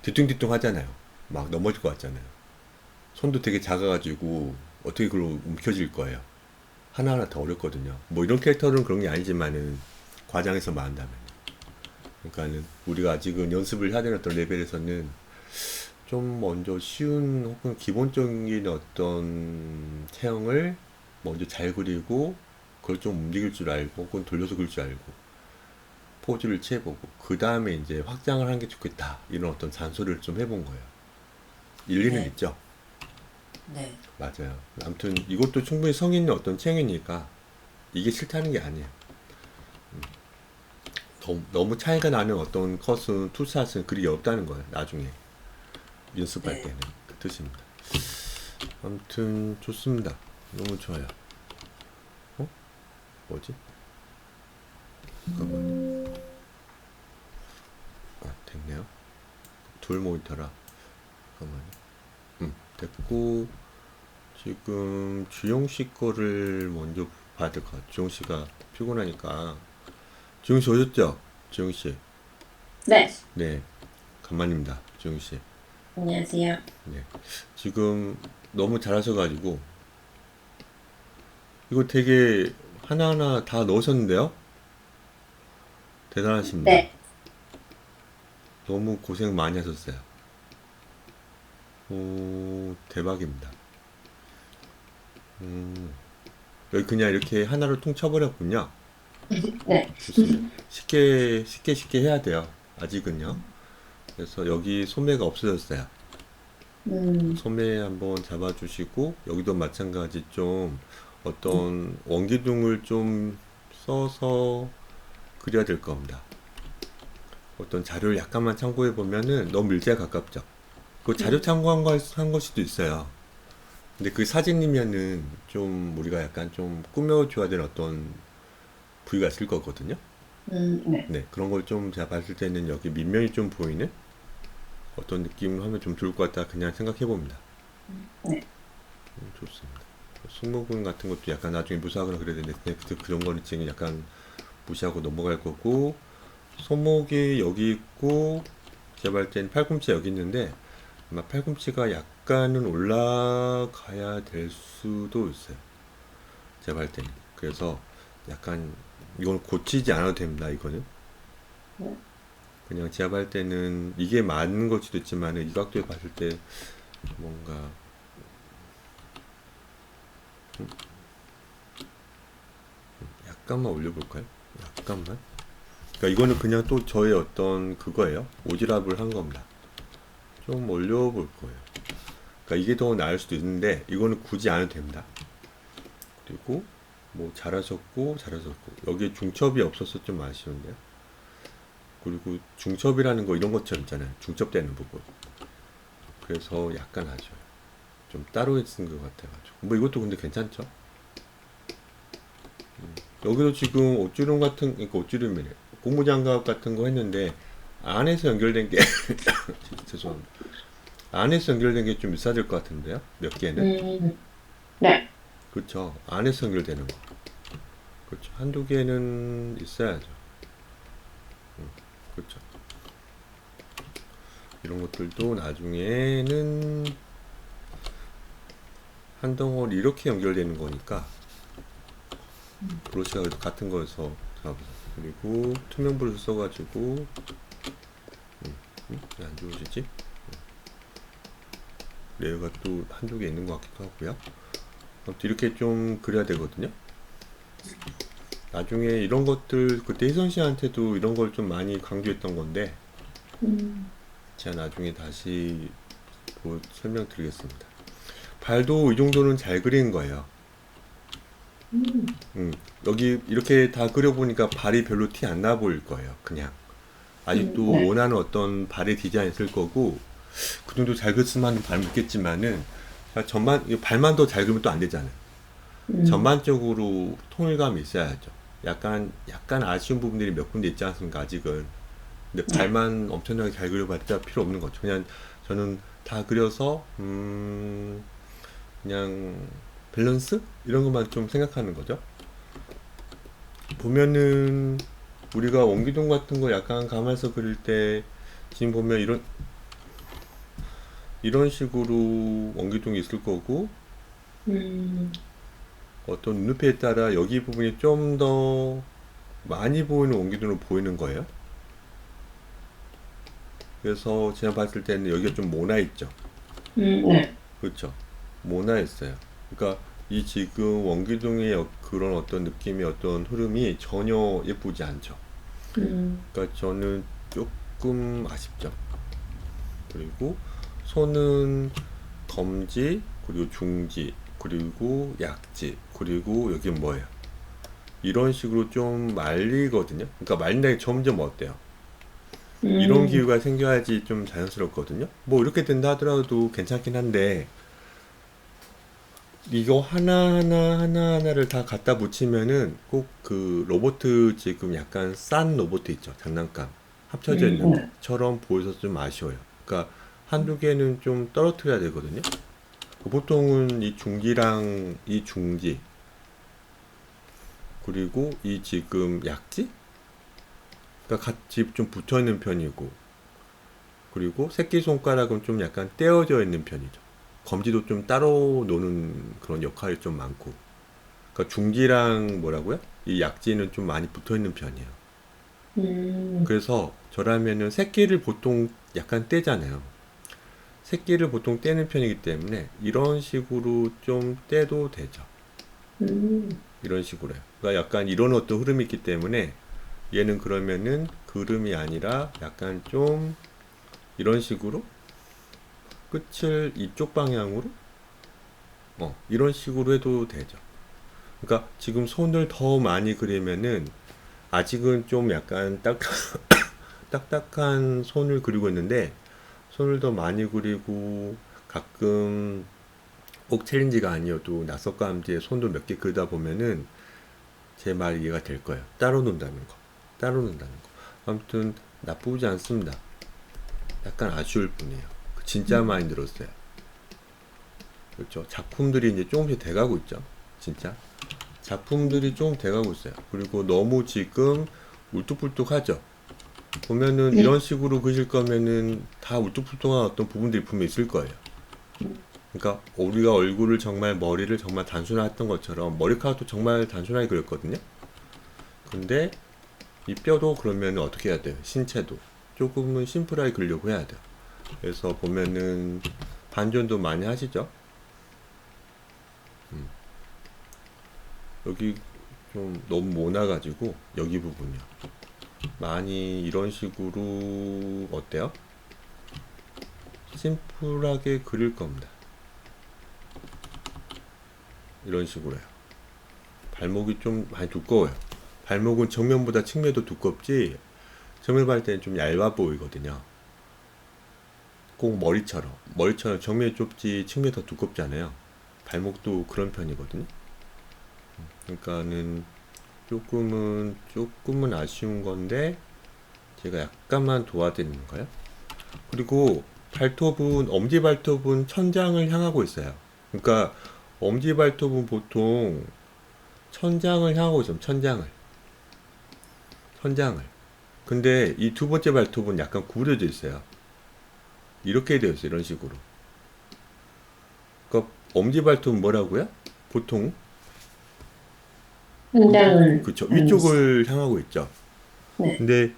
뒤뚱뒤뚱 하잖아요. 막 넘어질 것 같잖아요. 손도 되게 작아가지고 어떻게 그걸 움켜쥘 거예요. 하나하나 다 어렵거든요. 뭐 이런 캐릭터는 그런 게 아니지만은 과장해서 말한다면. 그러니까는 우리가 아직은 연습을 해야 되는 어떤 레벨에서는 좀 먼저 쉬운 혹은 기본적인 어떤 체형을 먼저 잘 그리고 그걸 좀 움직일 줄 알고 혹은 돌려서 그릴 줄 알고 포즈를 취해보고 그 다음에 이제 확장을 하는 게 좋겠다 이런 어떤 잔소리를 좀 해본 거예요. 일리는 네. 있죠. 네. 맞아요. 아무튼 이것도 충분히 성인의 어떤 체형이니까 이게 싫다는 게 아니에요. 너무 차이가 나는 어떤 컷은 투샷은 그리 어렵다는 거예요. 나중에 연습할 네. 때는 그 뜻입니다. 아무튼 좋습니다. 너무 좋아요. 어? 뭐지? 잠깐만요. 됐네요. 둘 모니터라. 잠깐만요. 됐고 지금 주영 씨 거를 먼저 봐야 될 것 같아요. 주영 씨가 피곤하니까. 주영 씨 오셨죠? 주영 씨. 네, 네. 간만입니다. 주영 씨. 안녕하세요. 네. 지금 너무 잘하셔가지고 이거 되게 하나하나 다 넣으셨는데요? 대단하십니다. 네, 너무 고생 많이 하셨어요. 오, 대박입니다. 여기 그냥 이렇게 하나로 통쳐버렸군요. 네, 좋습니다. 쉽게 해야 돼요. 아직은요. 그래서 여기 소매가 없어졌어요. 소매 한번 잡아주시고, 여기도 마찬가지 좀 어떤 원기둥을 좀 써서 그려야 될 겁니다. 어떤 자료를 약간만 참고해 보면은 너무 일제에 가깝죠. 그 자료 참고한 걸 수도 있어요. 근데 그 사진이면은 좀 우리가 약간 좀 꾸며줘야 될 어떤 부위가 있을 거거든요. 네, 네, 그런 걸 좀 제가 봤을 때는 여기 밑면이 좀 보이는 어떤 느낌을 하면 좀 좋을 것 같다 그냥 생각해 봅니다. 네. 좋습니다. 승모근 같은 것도 약간 나중에 무시하거나 그래야 되는데 그냥 그런 거는 지금 약간 무시하고 넘어갈 거고 손목이 여기 있고 제가 볼 때는 팔꿈치 여기 있는데 아마 팔꿈치가 약간은 올라가야 될 수도 있어요. 제가 볼 때는. 그래서 약간 이건 고치지 않아도 됩니다. 이거는. 네. 그냥 제가 볼 때는 이게 맞는 걸 수도 있지만 이 각도에 봤을 때 뭔가 약간만 올려볼까요? 약간만. 그러니까 이거는 그냥 또 저의 어떤 그거예요. 오지랖을 한 겁니다. 좀 올려볼 거예요. 그러니까 이게 더 나을 수도 있는데 이거는 굳이 안 해도 됩니다. 그리고 뭐 잘하셨고 여기에 중첩이 없어서 좀 아쉬운데요. 그리고 중첩이라는 거 이런 것처럼 있잖아요. 중첩되는 부분. 그래서 약간 아쉬워요. 좀 따로 쓴 것 같아가지고. 뭐 이것도 근데 괜찮죠? 여기도 지금 옷주름 같은, 그러니까 옷주름이래. 고무장갑 같은 거 했는데 안에서 연결된 게 죄송합니다. 안에서 연결된 게 좀 있어야 될 것 같은데요? 몇 개는? 네. 그렇죠. 안에서 연결되는 거. 그렇죠. 한두 개는 있어야죠. 그렇죠. 이런 것들도 나중에는 한 덩어리 이렇게 연결되는 거니까 브러쉬가 그래도 같은 거여서 잡아보세요. 그리고 투명 브러쉬 써가지고 왜 안 좋으시지? 레이어가 또 한두 개 있는 것 같기도 하고요. 아무튼 이렇게 좀 그려야 되거든요. 나중에 이런 것들 그때 희선 씨한테도 이런 걸 좀 많이 강조했던 건데 제가 나중에 다시 설명드리겠습니다. 발도 이 정도는 잘 그린 거예요. 여기 이렇게 다 그려보니까 발이 별로 티 안 나 보일 거예요. 그냥 아직도 네. 원하는 어떤 발의 디자인 있을 거고 그 정도 잘 그렸으면 발 묻겠지만은 전반 발만 더 잘 그리면 또 안 되잖아요. 전반적으로 통일감이 있어야죠. 약간 아쉬운 부분들이 몇 군데 있지 않습니까? 아직은. 근데 발만 엄청나게 잘 그려봤자 필요 없는 거죠. 그냥 저는 다 그려서 그냥 밸런스 이런 것만 좀 생각하는 거죠. 보면은 우리가 원기둥 같은 거 약간 감아서 그릴 때 지금 보면 이런 식으로 원기둥이 있을 거고 어떤 눈높이에 따라 여기 부분이 좀 더 많이 보이는 원기둥으로 보이는 거예요. 그래서 제가 봤을 때는 여기가 좀 모나 있죠. 네. 그렇죠. 모나 있어요. 그러니까 이 지금 원기둥의 그런 어떤 느낌의 어떤 흐름이 전혀 예쁘지 않죠. 그러니까 저는 조금 아쉽죠. 그리고 손은 검지, 그리고 중지, 그리고 약지, 그리고 여기 뭐예요? 이런 식으로 좀 말리거든요. 그러니까 말린다는 게 점점 어때요? 이런 기후가 생겨야지 좀 자연스럽거든요. 뭐 이렇게 된다 하더라도 괜찮긴 한데 이거 하나하나를 다 갖다 붙이면은 꼭 그 로보트 지금 약간 싼 로보트 있죠. 장난감 합쳐져 있는 네. 것처럼 보여서 좀 아쉬워요. 그러니까 한두 개는 좀 떨어뜨려야 되거든요. 보통은 이 중지랑 이 중지 그리고 이 지금 약지 가 같이 좀 붙어 있는 편이고 그리고 새끼손가락은 좀 약간 떼어져 있는 편이죠. 검지도 좀 따로 노는 그런 역할이 좀 많고 그러니까 중지랑 뭐라고요? 이 약지는 좀 많이 붙어 있는 편이에요. 그래서 저라면은 새끼를 보통 약간 떼잖아요. 새끼를 보통 떼는 편이기 때문에 이런 식으로 좀 떼도 되죠. 이런 식으로요. 그러니까 약간 이런 어떤 흐름이 있기 때문에 얘는 그러면은 그름이 아니라 약간 좀 이런 식으로 끝을 이쪽 방향으로 이런 식으로 해도 되죠. 그러니까 지금 손을 더 많이 그리면은 아직은 좀 약간 딱딱한 손을 그리고 있는데 손을 더 많이 그리고 가끔 꼭 챌린지가 아니어도 낯설감지에 손도 몇 개 그리다 보면은 제 말 이해가 될 거예요. 따로 논다는 거. 아무튼 나쁘지 않습니다. 약간 아쉬울 뿐이에요. 진짜 많이 늘었어요. 그렇죠. 작품들이 이제 조금씩 돼가고 있죠. 진짜. 작품들이 조금 돼가고 있어요. 그리고 너무 지금 울뚝불뚝하죠. 보면은 네. 이런 식으로 그릴 거면은 다 울뚝불뚝한 어떤 부분들이 분명히 있을 거예요. 그러니까 우리가 얼굴을 정말 머리를 정말 단순화했던 것처럼 머리카락도 정말 단순하게 그렸거든요. 근데 이 뼈도 그러면 어떻게 해야 돼요? 신체도 조금은 심플하게 그리려고 해야 돼요. 그래서 보면은 반전도 많이 하시죠. 여기 좀 너무 모나가지고 여기 부분이요. 많이 이런 식으로 어때요? 심플하게 그릴 겁니다. 이런 식으로요. 발목이 좀 많이 두꺼워요. 발목은 정면보다 측면도 두껍지 정면 봤을 때는 좀 얇아 보이거든요. 꼭 머리처럼 정면이 좁지 측면이 더 두껍잖아요. 발목도 그런 편이거든요. 그러니까는 조금은 아쉬운 건데 제가 약간만 도와드리는 거예요. 그리고 발톱은 엄지 발톱은 천장을 향하고 있어요. 그러니까 엄지 발톱은 보통 천장을 향하고 있어요. 천장을. 근데 이 두 번째 발톱은 약간 구부려져 있어요. 이렇게 되어 있어요. 이런 식으로. 그러니까 엄지 발톱은 뭐라고요? 보통 천장을 그쵸. 향해서. 위쪽을 향하고 있죠. 네. 근데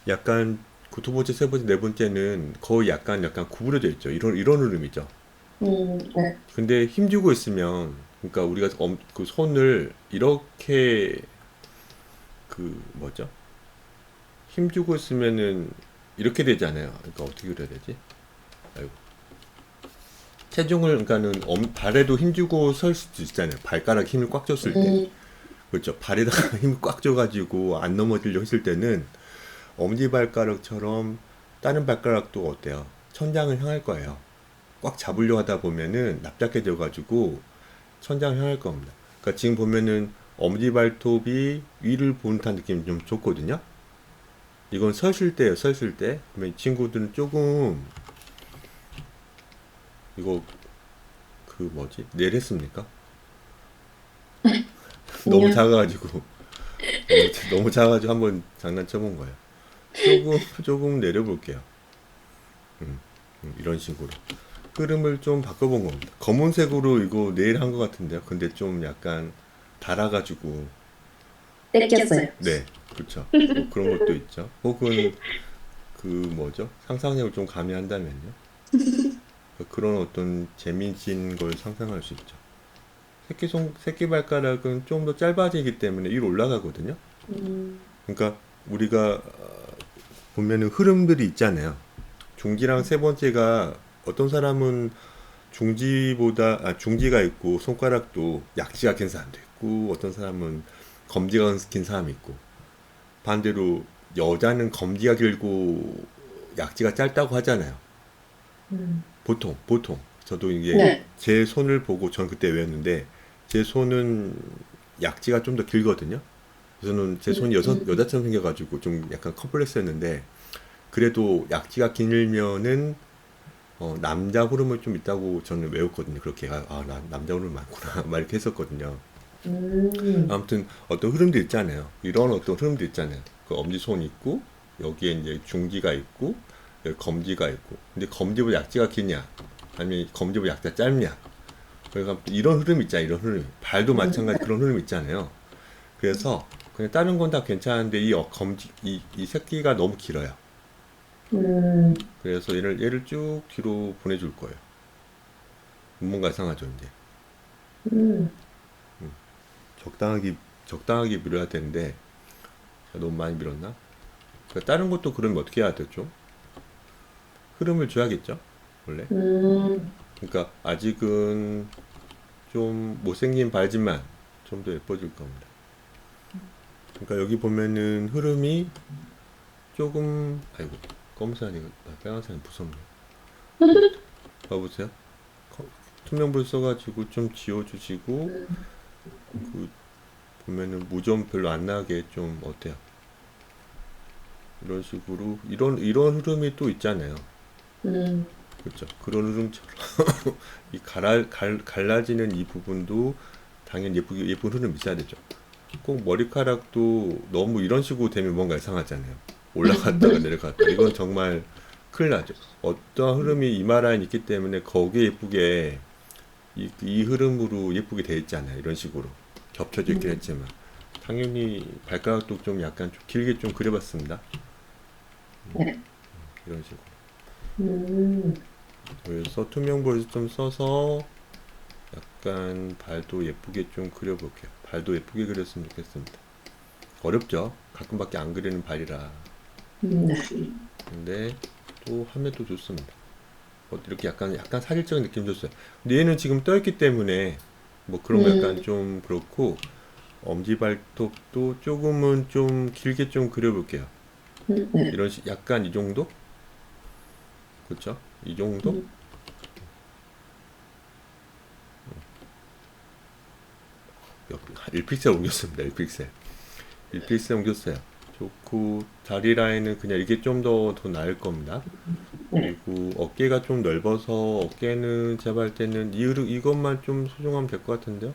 약간 그 두 번째, 세 번째, 네 번째는 거의 약간 구부러져 있죠. 이런 흐름이죠. 네. 근데 힘주고 있으면, 그러니까 우리가 그 손을 이렇게 그 뭐죠? 힘주고 있으면은 이렇게 되잖아요. 그러니까 어떻게 그려야 되지? 아이고. 체중을 그러니까는 발에도 힘주고 설 수도 있잖아요. 발가락 힘을 꽉 줬을 때. 그렇죠. 발에다가 힘을 꽉 줘가지고 안 넘어지려고 했을 때는 엄지발가락처럼 다른 발가락도 어때요? 천장을 향할 거예요. 꽉 잡으려 하다 보면은 납작해져가지고 천장을 향할 겁니다. 그러니까 지금 보면은 엄지발톱이 위를 보는 듯한 느낌이 좀 좋거든요. 이건 서실 때예요. 서실 때. 그러면 이 친구들은 조금 이거 그 뭐지? 내일 했습니까? 너무 아니요. 작아가지고 너무 작아가지고 한번 장난쳐본 거예요. 조금 내려볼게요. 이런 식으로 흐름을 좀 바꿔본 겁니다. 검은색으로 이거 내일 한 것 같은데요. 근데 좀 약간 달아가지고 뺏겼어요. 네, 그렇죠. 뭐 그런 것도 있죠. 혹은 그 뭐죠? 상상력을 좀 가미한다면요. 그런 어떤 재미진 걸 상상할 수 있죠. 새끼발가락은 좀 더 짧아지기 때문에 위로 올라가거든요. 그러니까 우리가 보면은 흐름들이 있잖아요. 중지랑 세 번째가 어떤 사람은 중지가 있고 손가락도 약지가 긴 사람도 있고 어떤 사람은 검지가 긴 사람이 있고 반대로 여자는 검지가 길고 약지가 짧다고 하잖아요. 보통 저도 이게 네. 제 손을 보고 전 그때 외웠는데 제 손은 약지가 좀 더 길거든요. 저는 제 손이 여자처럼 생겨가지고 좀 약간 컴플렉스였는데 그래도 약지가 길면은 남자 호르몬이 좀 있다고 저는 외웠거든요. 그렇게 나 남자 호르몬 많구나 막 이렇게 했었거든요. 아무튼 어떤 흐름도 있잖아요. 이런 어떤 흐름도 있잖아요. 그 엄지손 있고 여기에 이제 중지가 있고 여기 검지가 있고 근데 검지보다 약지가 기냐 아니면 검지보다 약지가 짧냐 그러니까 이런 흐름 있잖아요. 이런 흐름 발도 마찬가지 그런 흐름 있잖아요. 그래서 그냥 다른 건 다 괜찮은데 이 새끼가 너무 길어요. 그래서 얘를 쭉 뒤로 보내줄 거예요. 뭔가 이상하죠 이제. 적당하게 밀어야 되는데 너무 많이 밀었나? 그러니까 다른 것도 그러면 어떻게 해야 되죠? 흐름을 줘야겠죠 원래. 그러니까 아직은 좀 못생긴 발지만 좀 더 예뻐질 겁니다. 그러니까 여기 보면은 흐름이 조금 아이고 검은색이 빨간색이 무섭네. 봐보세요. 투명불 써가지고 좀 지워주시고 그 보면은 무좀 별로 안 나게 좀 어때요? 이런 식으로 이런 흐름이 또 있잖아요. 그렇죠. 그런 흐름처럼 이 갈라지는 이 부분도 당연히 예쁜 흐름이 있어야 되죠. 꼭 머리카락도 너무 이런 식으로 되면 뭔가 이상하잖아요. 올라갔다가 내려갔다. 이건 정말 큰일 나죠. 어떤 흐름이 이마 라인 있기 때문에 거기에 예쁘게 이 흐름으로 예쁘게 돼 있잖아요. 이런 식으로 겹쳐져 있긴 했지만 당연히 발가락도 좀 약간 좀 길게 좀 그려봤습니다. 네. 이런 식으로. 음, 그래서 투명 볼을 좀 써서 약간 발도 예쁘게 좀 그려볼게요. 발도 예쁘게 그렸으면 좋겠습니다. 어렵죠? 가끔밖에 안 그리는 발이라. 네. 근데 또 하면 또 좋습니다. 이렇게 약간 사실적인 느낌 줬어요. 근데 얘는 지금 떠있기 때문에 뭐 그런 거 약간 좀 그렇고 엄지발톱도 조금은 좀 길게 좀 그려볼게요. 네. 이런 약간 이 정도? 그렇죠? 이 정도? 1픽셀 옮겼습니다. 1픽셀. 1픽셀 옮겼어요. 좋고 다리 라인은 그냥 이게 좀 더 나을 겁니다. 네. 그리고 어깨가 좀 넓어서 어깨는 제가 할 때는 이것만 좀 소중하면 될 것 같은데요.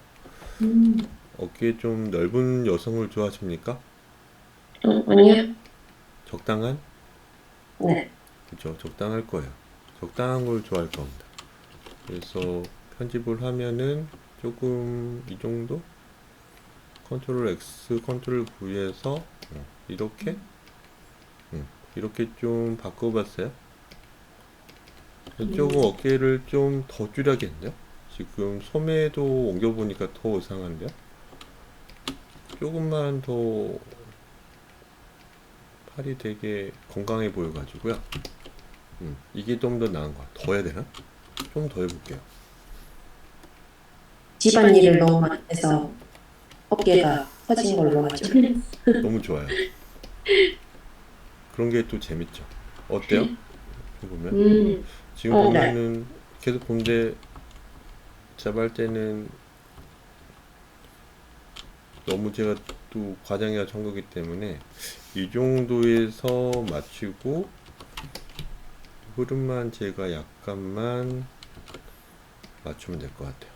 어깨 좀 넓은 여성을 좋아하십니까? 아니요. 적당한? 네. 그렇죠. 적당할 거예요. 적당한 걸 좋아할 겁니다. 그래서 편집을 하면은 조금 이 정도? 컨트롤 X, 컨트롤 V에서 이렇게 이렇게 좀 바꿔봤어요. 조금 어깨를 좀 더 줄여야겠는데요? 지금 소매도 옮겨보니까 더 이상한데요? 조금만 더 팔이 되게 건강해 보여가지고요. 이게 좀 더 나은 것 같아요. 더 해야 되나? 좀 더 해볼게요. 집안일을 너무 많이 해서 어깨가 커진 걸로 하죠. 너무 좋아요. 그런 게 또 재밌죠. 어때요? 보면 지금 네. 보면은 계속 본데 제가 할 때는 너무 제가 또 과장해가 한 거기 때문에 이 정도에서 맞추고 흐름만 제가 약간만 맞추면 될 것 같아요.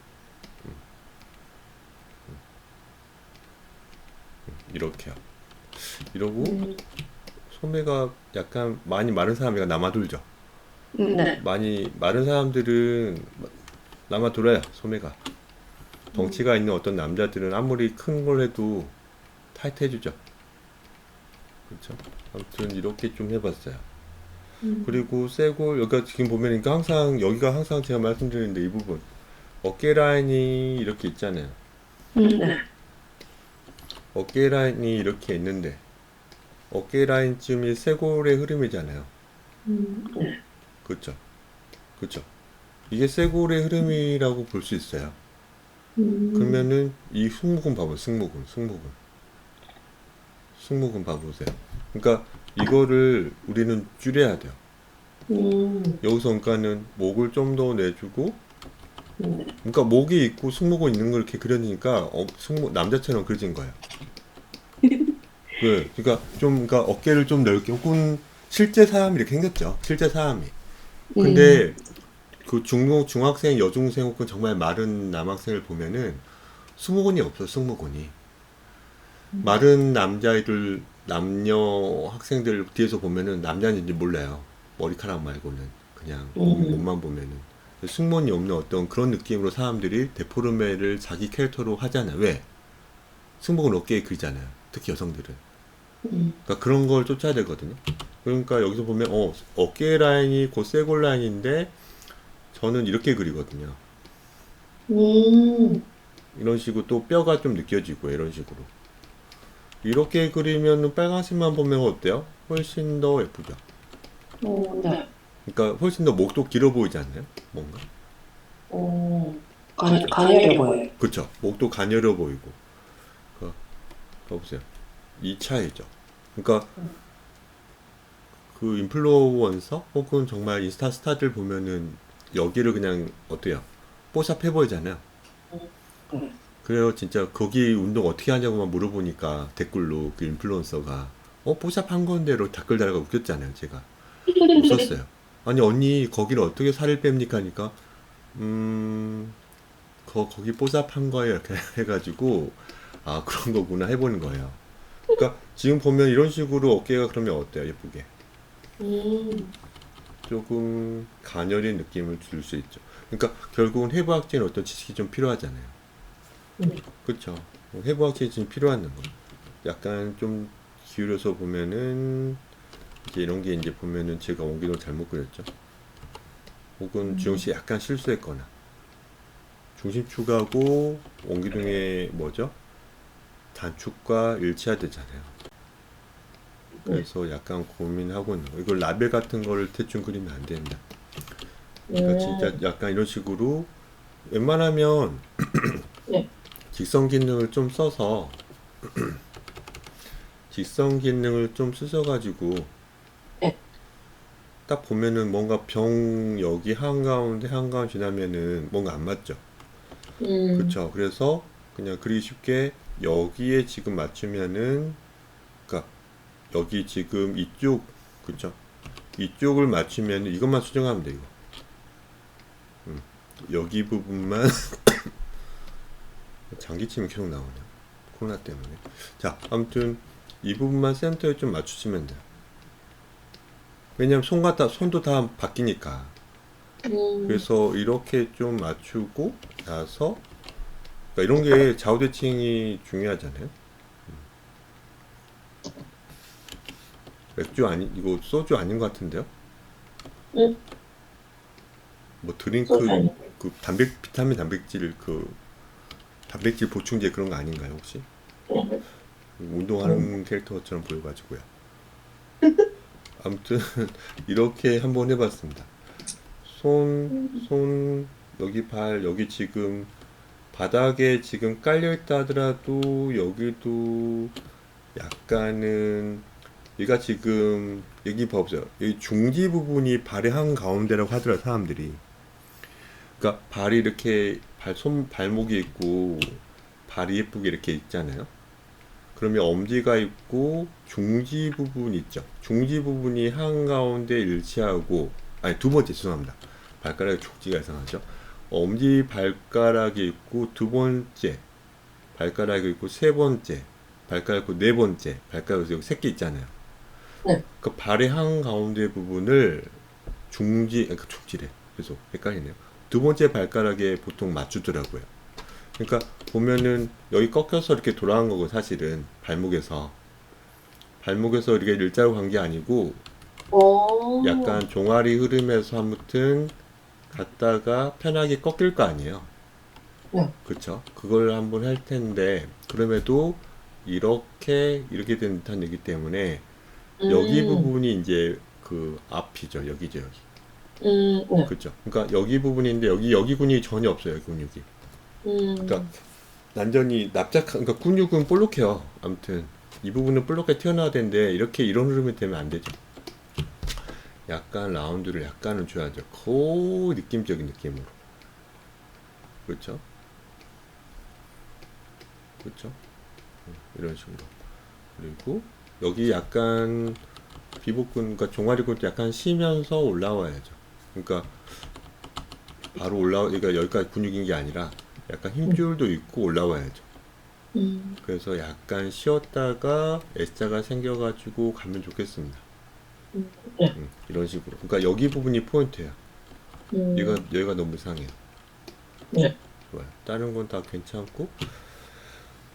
이렇게요. 이러고 소매가 약간 많이 마른 사람이 남아돌죠. 네. 많이 마른 사람들은 남아돌아요. 소매가. 덩치가 있는 어떤 남자들은 아무리 큰 걸 해도 타이트해지죠. 그렇죠. 아무튼 이렇게 좀 해봤어요. 그리고 쇄골 여기가 지금 보면 항상 여기가 항상 제가 말씀드리는데 이 부분 어깨 라인이 이렇게 있잖아요. 네. 어깨 라인이 이렇게 있는데 어깨 라인쯤이 쇄골의 흐름이잖아요. 네. 그렇죠. 그렇죠. 이게 쇄골의 흐름이라고 볼 수 있어요. 그러면은 이 승모근 봐봐요. 승모근 봐보세요. 그러니까 이거를 우리는 줄여야 돼요. 여기서 그러니까는 목을 좀 더 내주고 그러니까 목이 있고 승모근 있는 걸 이렇게 그려지니까 남자처럼 그려진 거예요. 왜? 그러니까 좀 그러니까 어깨를 좀 넓게 혹은 실제 사람이 이렇게 생겼죠. 실제 사람이. 근데 그 중학생, 여중생 혹은 정말 마른 남학생을 보면은 승모근이 없어. 승모근이. 마른 남자애들 남녀 학생들 뒤에서 보면은 남자인지 몰라요. 머리카락 말고는 그냥 몸만 보면은 승모근이 없는 어떤 그런 느낌으로 사람들이 데포르메를 자기 캐릭터로 하잖아요. 왜? 승모근 어깨에 그리잖아요. 특히 여성들은. 그러니까 그런 걸 쫓아야 되거든요. 그러니까 여기서 보면 어깨 라인이 곧 쇄골 라인인데 저는 이렇게 그리거든요. 이런 식으로 또 뼈가 좀 느껴지고 이런 식으로 이렇게 그리면 빨간색만 보면 어때요? 훨씬 더 예쁘죠. 네. 그러니까 훨씬 더 목도 길어 보이지 않나요? 뭔가? 가녀려 보여요. 그쵸. 목도 가녀려 보이고. 봐보세요. 이 차이죠. 그러니까 그 인플루언서 혹은 정말 인스타 스타들 보면은 여기를 그냥 어때요? 뽀샵 해보이잖아요. 그래요. 진짜 거기 운동 어떻게 하냐고만 물어보니까 댓글로 그 인플루언서가 뽀샵 한 건데로 댓글 달아가 웃겼잖아요. 제가 웃었어요. 아니 언니 거기를 어떻게 살을 뺍니까 하니까 거기 뽀잡한 거예요 이렇게 해가지고 아 그런 거구나 해보는 거예요. 그러니까 지금 보면 이런 식으로 어깨가 그러면 어때요 예쁘게 음, 조금 가녀린 느낌을 줄 수 있죠. 그러니까 결국은 해부학적인 어떤 지식이 좀 필요하잖아요. 네. 그렇죠. 해부학적인 지식이 필요한 거. 약간 좀 기울여서 보면은 이제 이런 게 이제 보면은 제가 옹기둥을 잘못 그렸죠. 혹은 주영 씨 약간 실수했거나 중심축하고 옹기둥의 뭐죠? 단축과 일치하되잖아요. 그래서 약간 고민하고 있는 거. 이걸 라벨 같은 거를 대충 그리면 안 된다. 그러니까 진짜 약간 이런 식으로 웬만하면 네. 직선 기능을 좀 써서 직선 기능을 좀 쓰셔가지고 네. 딱 보면은 뭔가 병 여기 한가운데 지나면은 뭔가 안 맞죠. 그렇죠. 그래서 그냥 그리기 쉽게 여기에 지금 맞추면은 그러니까 여기 지금 이쪽 그렇죠. 이쪽을 맞추면 이것만 수정하면 돼 이거. 여기 부분만 장기침이 계속 나오네요. 코로나 때문에. 자, 아무튼 이 부분만 센터에 좀 맞추시면 돼요. 왜냐면 손도 다 바뀌니까. 그래서 이렇게 좀 맞추고 나서 그러니까 이런 게 좌우대칭이 중요하잖아요. 맥주 아니 이거 소주 아닌 것 같은데요? 응? 뭐 드링크 소주 아니에요? 그 비타민 단백질 보충제 그런 거 아닌가요 혹시? 운동하는 캐릭터처럼 보여가지고요. 아무튼 이렇게 한번 해봤습니다. 손 여기 발 여기 지금 바닥에 지금 깔려 있다 하더라도 여기도 약간은 얘가 지금 여기 봐보세요. 여기 중지 부분이 발의 한 가운데라고 하더라 사람들이. 그러니까 발이 이렇게 발목이 있고 발이 예쁘게 이렇게 있잖아요. 그러면 엄지가 있고 중지 부분이 있죠. 중지 부분이 한가운데 일치하고 아니 두 번째 죄송합니다. 발가락에 족지가 이상하죠. 엄지 발가락이 있고 두 번째 발가락이 있고 세 번째 발가락 있고 네 번째 발가락 여기 새끼 있잖아요. 네. 그 발의 한가운데 부분을 중지래. 그래서 헷갈리네요. 두 번째 발가락에 보통 맞추더라고요. 그러니까 보면은 여기 꺾여서 이렇게 돌아간 거고 사실은 발목에서 이렇게 일자로 간 게 아니고 약간 종아리 흐름에서 아무튼 갔다가 편하게 꺾일 거 아니에요. 네. 그쵸? 그걸 한번 할 텐데 그럼에도 이렇게 된 듯한 얘기 때문에 여기 부분이 이제 그 앞이죠. 여기죠 여기. 네. 그쵸? 그러니까 여기 부분인데 여기 근육이 전혀 없어요. 여기 근육이. 그러니까 완전히 그러니까 근육은 볼록해요. 아무튼 이 부분은 볼록하게 튀어나와야 되는데 이런 흐름이 되면 안 되죠. 약간 라운드를 약간은 줘야죠. 그 느낌적인 느낌으로. 그렇죠? 그렇죠? 이런 식으로. 그리고 여기 약간 비복근, 그러니까 종아리근도 약간 쉬면서 올라와야죠. 그러니까 바로 그러니까 여기까지 근육인 게 아니라 약간 힘줄도 있고 올라와야죠. 그래서 약간 쉬었다가 S자가 생겨가지고 가면 좋겠습니다. 네. 이런 식으로. 그러니까 여기 부분이 포인트예요. 여기가 너무 이상해요. 네. 좋아요. 다른 건 다 괜찮고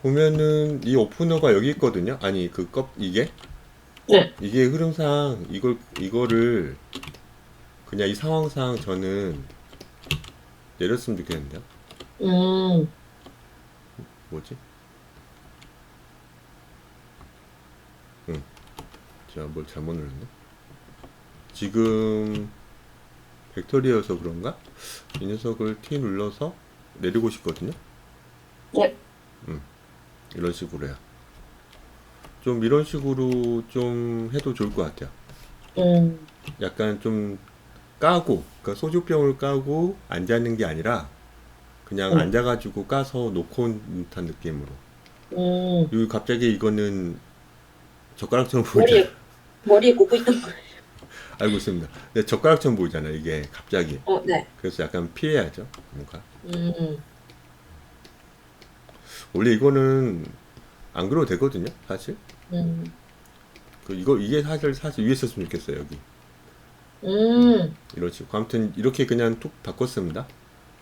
보면은 이 오프너가 여기 있거든요. 아니 이게 네. 이게 흐름상 이거를 그냥 이 상황상 저는 내렸으면 좋겠는데요. 뭐지? 제가 뭘 잘못 눌렀네. 지금 벡터리여서 그런가? 이 녀석을 T 눌러서 내리고 싶거든요. 네. 이런 식으로 해요. 좀 이런 식으로 좀 해도 좋을 것 같아요. 약간 좀 까고, 그러니까 소주병을 까고 앉아있는 게 아니라 그냥 앉아가지고 까서 놓고 온 듯한 느낌으로. 여기 갑자기 이거는 젓가락처럼 보이잖아. 머리에 꽂고 있던 거예요. 알고 있습니다. 근데 젓가락처럼 보이잖아요. 이게 갑자기. 네. 그래서 약간 피해야죠. 뭔가. 음, 원래 이거는 안 그려도 되거든요. 사실. 음, 이게 사실 위에 있었으면 좋겠어요. 여기. 이런 식으로. 아무튼 이렇게 그냥 툭 바꿨습니다.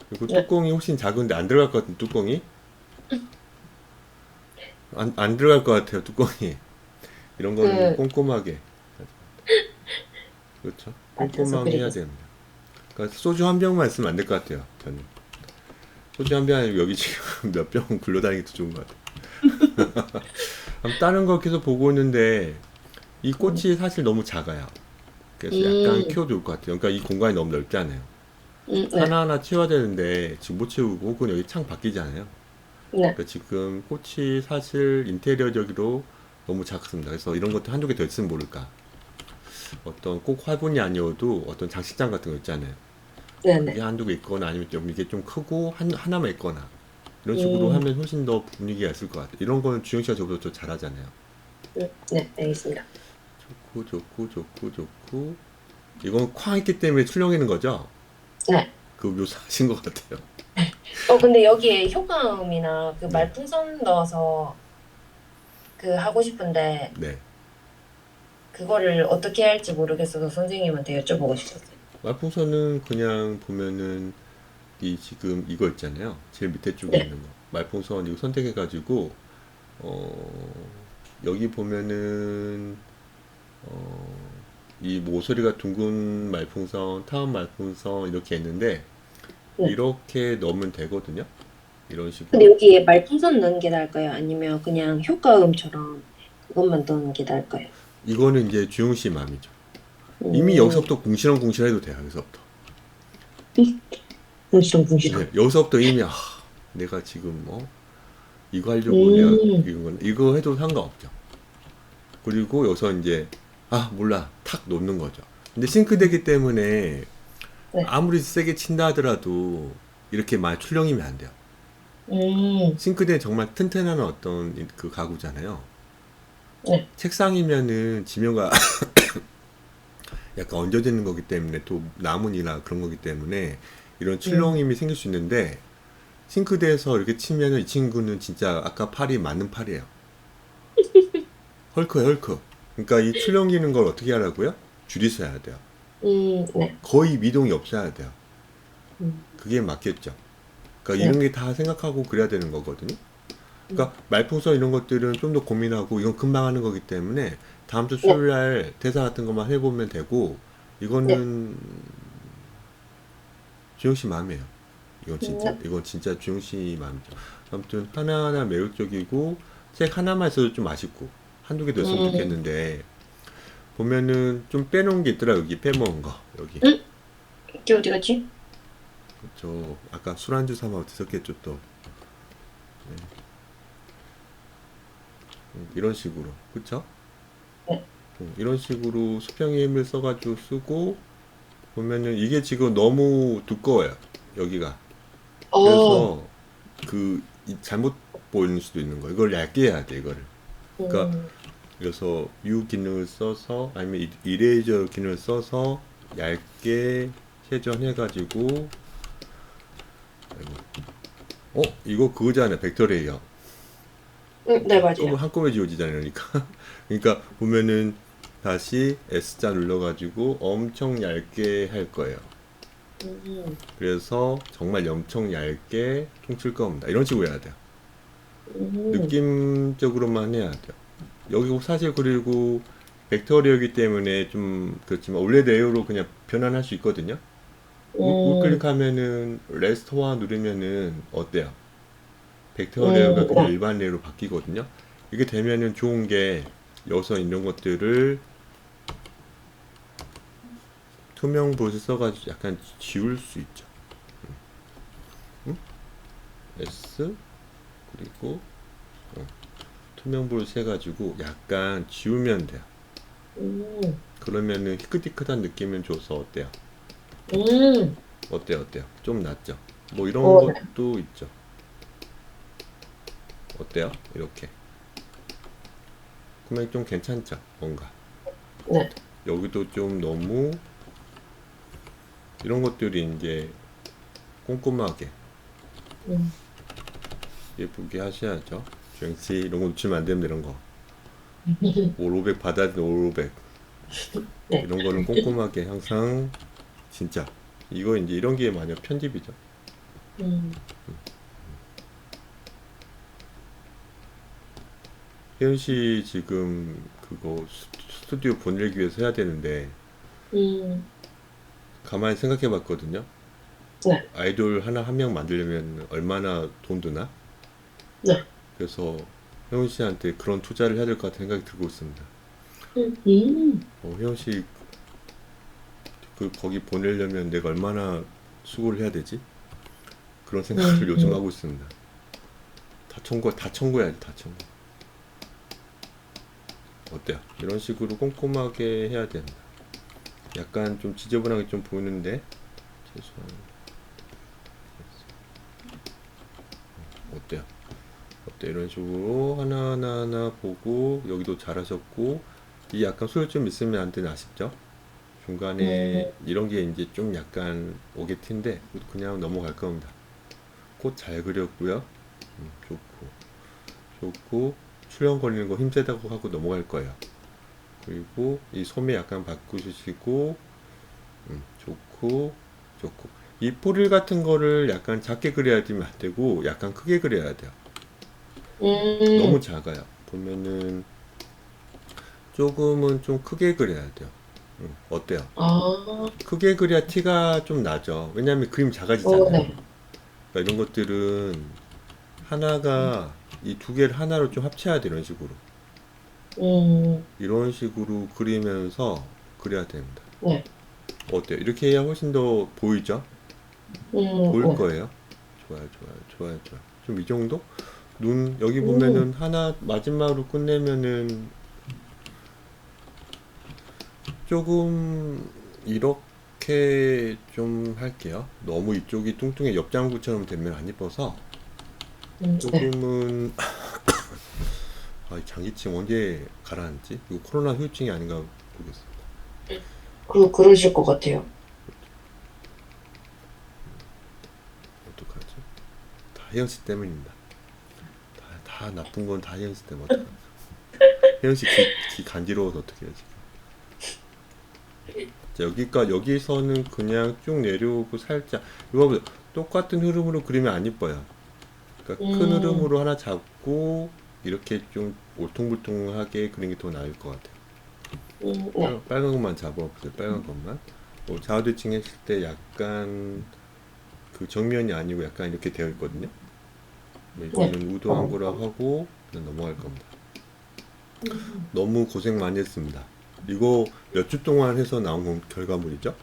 그리고 네. 뚜껑이 훨씬 작은데 안 들어갈 것 같은 뚜껑이. 안 들어갈 것 같아요. 뚜껑이. 이런 거는 꼼꼼하게. 그렇죠. 맞춰서 꼼꼼하게 해야 그리겠습니다. 됩니다. 그러니까 소주 한 병만 있으면 안 될 것 같아요. 저는. 소주 한 병 아니고 여기 지금 몇 병 굴러다니기 도 좋은 것 같아요. 다른 거 계속 보고 있는데 이 꽃이 사실 너무 작아요. 그래서 약간 키워도 좋을 것 같아요. 그러니까 이 공간이 너무 넓잖아요. 네. 하나하나 채워야 되는데 지금 못 채우고 혹은 여기 창 바뀌잖아요. 네. 그러니까 지금 꽃이 사실 인테리어적으로 너무 작습니다. 그래서 이런 것도 한두 개 더 있으면 모를까. 어떤 꼭 화분이 아니어도 어떤 장식장 같은 거 있잖아요. 네. 그게 네. 한두 개 있거나 아니면 좀 이게 좀 크고 하나만 있거나 이런 식으로 하면 훨씬 더 분위기가 있을 것 같아요. 이런 거는 주영 씨가 저보다 더 잘하잖아요. 네. 알겠습니다. 좋고. 이건 쾅 있기 때문에 출렁이는 거죠? 네. 그 묘사하신 것 같아요. 근데 여기에 효과음이나 그 네. 말풍선 넣어서 그 하고 싶은데 네. 그거를 어떻게 할지 모르겠어서 선생님한테 여쭤보고 싶었어요. 말풍선은 그냥 보면은 지금 이거 있잖아요. 제일 밑에 쪽에 네. 있는 거. 말풍선 이거 선택해가지고 여기 보면은 이 모서리가 둥근 말풍선, 타원 말풍선 이렇게 있는데 네. 이렇게 넣으면 되거든요. 이런 근데 식으로. 여기에 말풍선 넣는 게 나을까요? 아니면 그냥 효과음처럼 그것만 넣는 게 나을까요? 이거는 이제 주영 씨 마음이죠. 이미 여기서부터 궁시렁궁시렁 해도 돼요. 여기서부터. 궁시렁궁시렁. 네, 여기서부터 이미 내가 지금 이거 하려고 내가 이거 해도 상관없죠. 그리고 여기서 이제 몰라 탁 놓는 거죠. 근데 싱크대기 때문에 네. 아무리 세게 친다 하더라도 이렇게 많이 출렁이면 안 돼요. 싱크대는 정말 튼튼한 어떤 그 가구잖아요. 네. 책상이면은 지면가 약간 얹어지는 거기 때문에 또 나무니나 그런 거기 때문에 이런 출렁임이 생길 수 있는데 싱크대에서 이렇게 치면은 이 친구는 진짜 아까 팔이 맞는 팔이에요. 헐크예요, 헐크. 그러니까 이 출렁이는 걸 어떻게 하라고요? 줄이서 해야 돼요. 네. 거의 미동이 없어야 돼요. 음. 그게 맞겠죠. 그러니까 이런 게 다 생각하고 그래야 되는 거거든요. 그러니까 말풍선 이런 것들은 좀 더 고민하고 이건 금방 하는 거기 때문에 다음 주 수요일 날 대사 같은 것만 해보면 되고 이거는 주영 씨 마음이에요. 이건 진짜 주영 씨 마음이죠. 아무튼 하나하나 매력적이고 책 하나만 있어도 좀 아쉽고 한두 개 더 있으면 좋겠는데 보면은 좀 빼놓은 게 있더라. 여기 빼먹은 거 여기. 이게 어디 갔지? 저 아까 술안주 삼아 드셨겠죠 또. 이런 식으로 그쵸? 네. 이런 식으로 수평의 힘을 써가지고 쓰고 보면은 이게 지금 너무 두꺼워요 여기가. 그래서 잘못 보이는 수도 있는 거예요. 이걸 얇게 해야 돼 이거를. 그러니까 그래서 U 기능을 써서 아니면 이레이저 기능을 써서 얇게 회전해가지고 이거 그거잖아요. 벡터레이어. 네, 맞아요. 한꺼번에 지워지잖아요. 그러니까 보면은 다시 S자 눌러가지고 엄청 얇게 할 거예요. 그래서 정말 엄청 얇게 통칠 겁니다. 이런 식으로 해야 돼요. 느낌적으로만 해야 돼요. 여기 사실 그리고 벡터리어이기 때문에 좀 그렇지만 원래 레이어로 그냥 변환할 수 있거든요. 우클릭하면은 레스토어 누르면은 어때요? 벡터 레이어가 그냥 일반 레이어로 바뀌거든요. 이게 되면은 좋은 게 여기서 이런 것들을 투명 붓을 써가지고 약간 지울 수 있죠. S 그리고 투명 붓을 해가지고 약간 지우면 돼요. 그러면은 희끗희끗한 느낌을 줘서 어때요? 어때요? 좀 낫죠? 뭐 이런 것도 있죠. 어때요? 이렇게. 그러면 좀 괜찮죠? 뭔가. 네. 여기도 좀 너무 이런 것들이 이제 꼼꼼하게 예쁘게 하셔야죠. 주행씨 이런 거 놓치면 안 됩니다. 이런 거. 올 500 받아야 돼. 올 500. 네. 이런 거는 꼼꼼하게 항상 진짜 이거 이제 이런 게 마냥 편집이죠. 혜연 씨 지금 그거 스튜디오 보내기 위해서 해야 되는데 가만히 생각해 봤거든요. 네. 아이돌 하나 한 명 만들려면 얼마나 돈 드나? 네. 그래서 혜연 씨한테 그런 투자를 해야 될 것 같은 생각이 들고 있습니다. 혜연 씨 그 거기 보내려면 내가 얼마나 수고를 해야 되지? 그런 생각을 요즘 하고 있습니다. 다 청구해야지, 다 청구. 어때요? 이런 식으로 꼼꼼하게 해야 된다. 약간 좀 지저분하게 좀 보이는데 최소한 어때요? 어때? 이런 식으로 하나하나 보고 여기도 잘하셨고 이 약간 소요점 있으면 안 되나 아쉽죠? 중간에 이런 게 이제 좀 약간 오게티인데 그냥 넘어갈 겁니다. 꽃 잘 그렸고요. 좋고 출렁거리는 거 힘세다고 하고 넘어갈 거예요. 그리고 이 소매 약간 바꾸시고 좋고 이 포릴 같은 거를 약간 작게 그려야 되면 안 되고 약간 크게 그려야 돼요. 너무 작아요. 보면은 조금은 좀 크게 그려야 돼요. 어때요? 크게 그려야 티가 좀 나죠. 왜냐면 그림 작아지잖아요. 네. 그러니까 이런 것들은 하나가 이 두 개를 하나로 좀 합쳐야 돼. 이런 식으로 이런 식으로 그리면서 그려야 됩니다. 네. 어때요? 이렇게 해야 훨씬 더 보이죠? 보일 거예요. 좋아요. 좀 이 정도? 눈 여기 보면은 하나 마지막으로 끝내면은 조금 이렇게 좀 할게요. 너무 이쪽이 뚱뚱해 옆장구처럼 되면 안 이뻐서 네. 조금은 아, 이 장기침 언제 가라앉지? 이거 코로나 후유증이 아닌가 모르겠어. 그러실 것 같아요. 어떡하지? 다 혜연 씨 때문입니다. 다 나쁜 건 다 혜연 씨 때문에 어떡하지? 혜연 씨 귀 간지러워서 어떻게 해요 지금? 자, 여기서는 그냥 쭉 내려오고 살짝 이거 똑같은 흐름으로 그리면 안 이뻐요. 그러니까 큰 흐름으로 하나 잡고 이렇게 좀 울퉁불퉁하게 그리는 게 더 나을 것 같아요. 네. 빨간 것만 잡아보세요. 빨간 것만. 좌우대칭 했을 때 약간 그 정면이 아니고 약간 이렇게 되어 있거든요. 이거는 의도한 거라 하고 그냥 넘어갈 겁니다. 너무 고생 많이 했습니다. 이거 몇 주 동안 해서 나온 결과물이죠?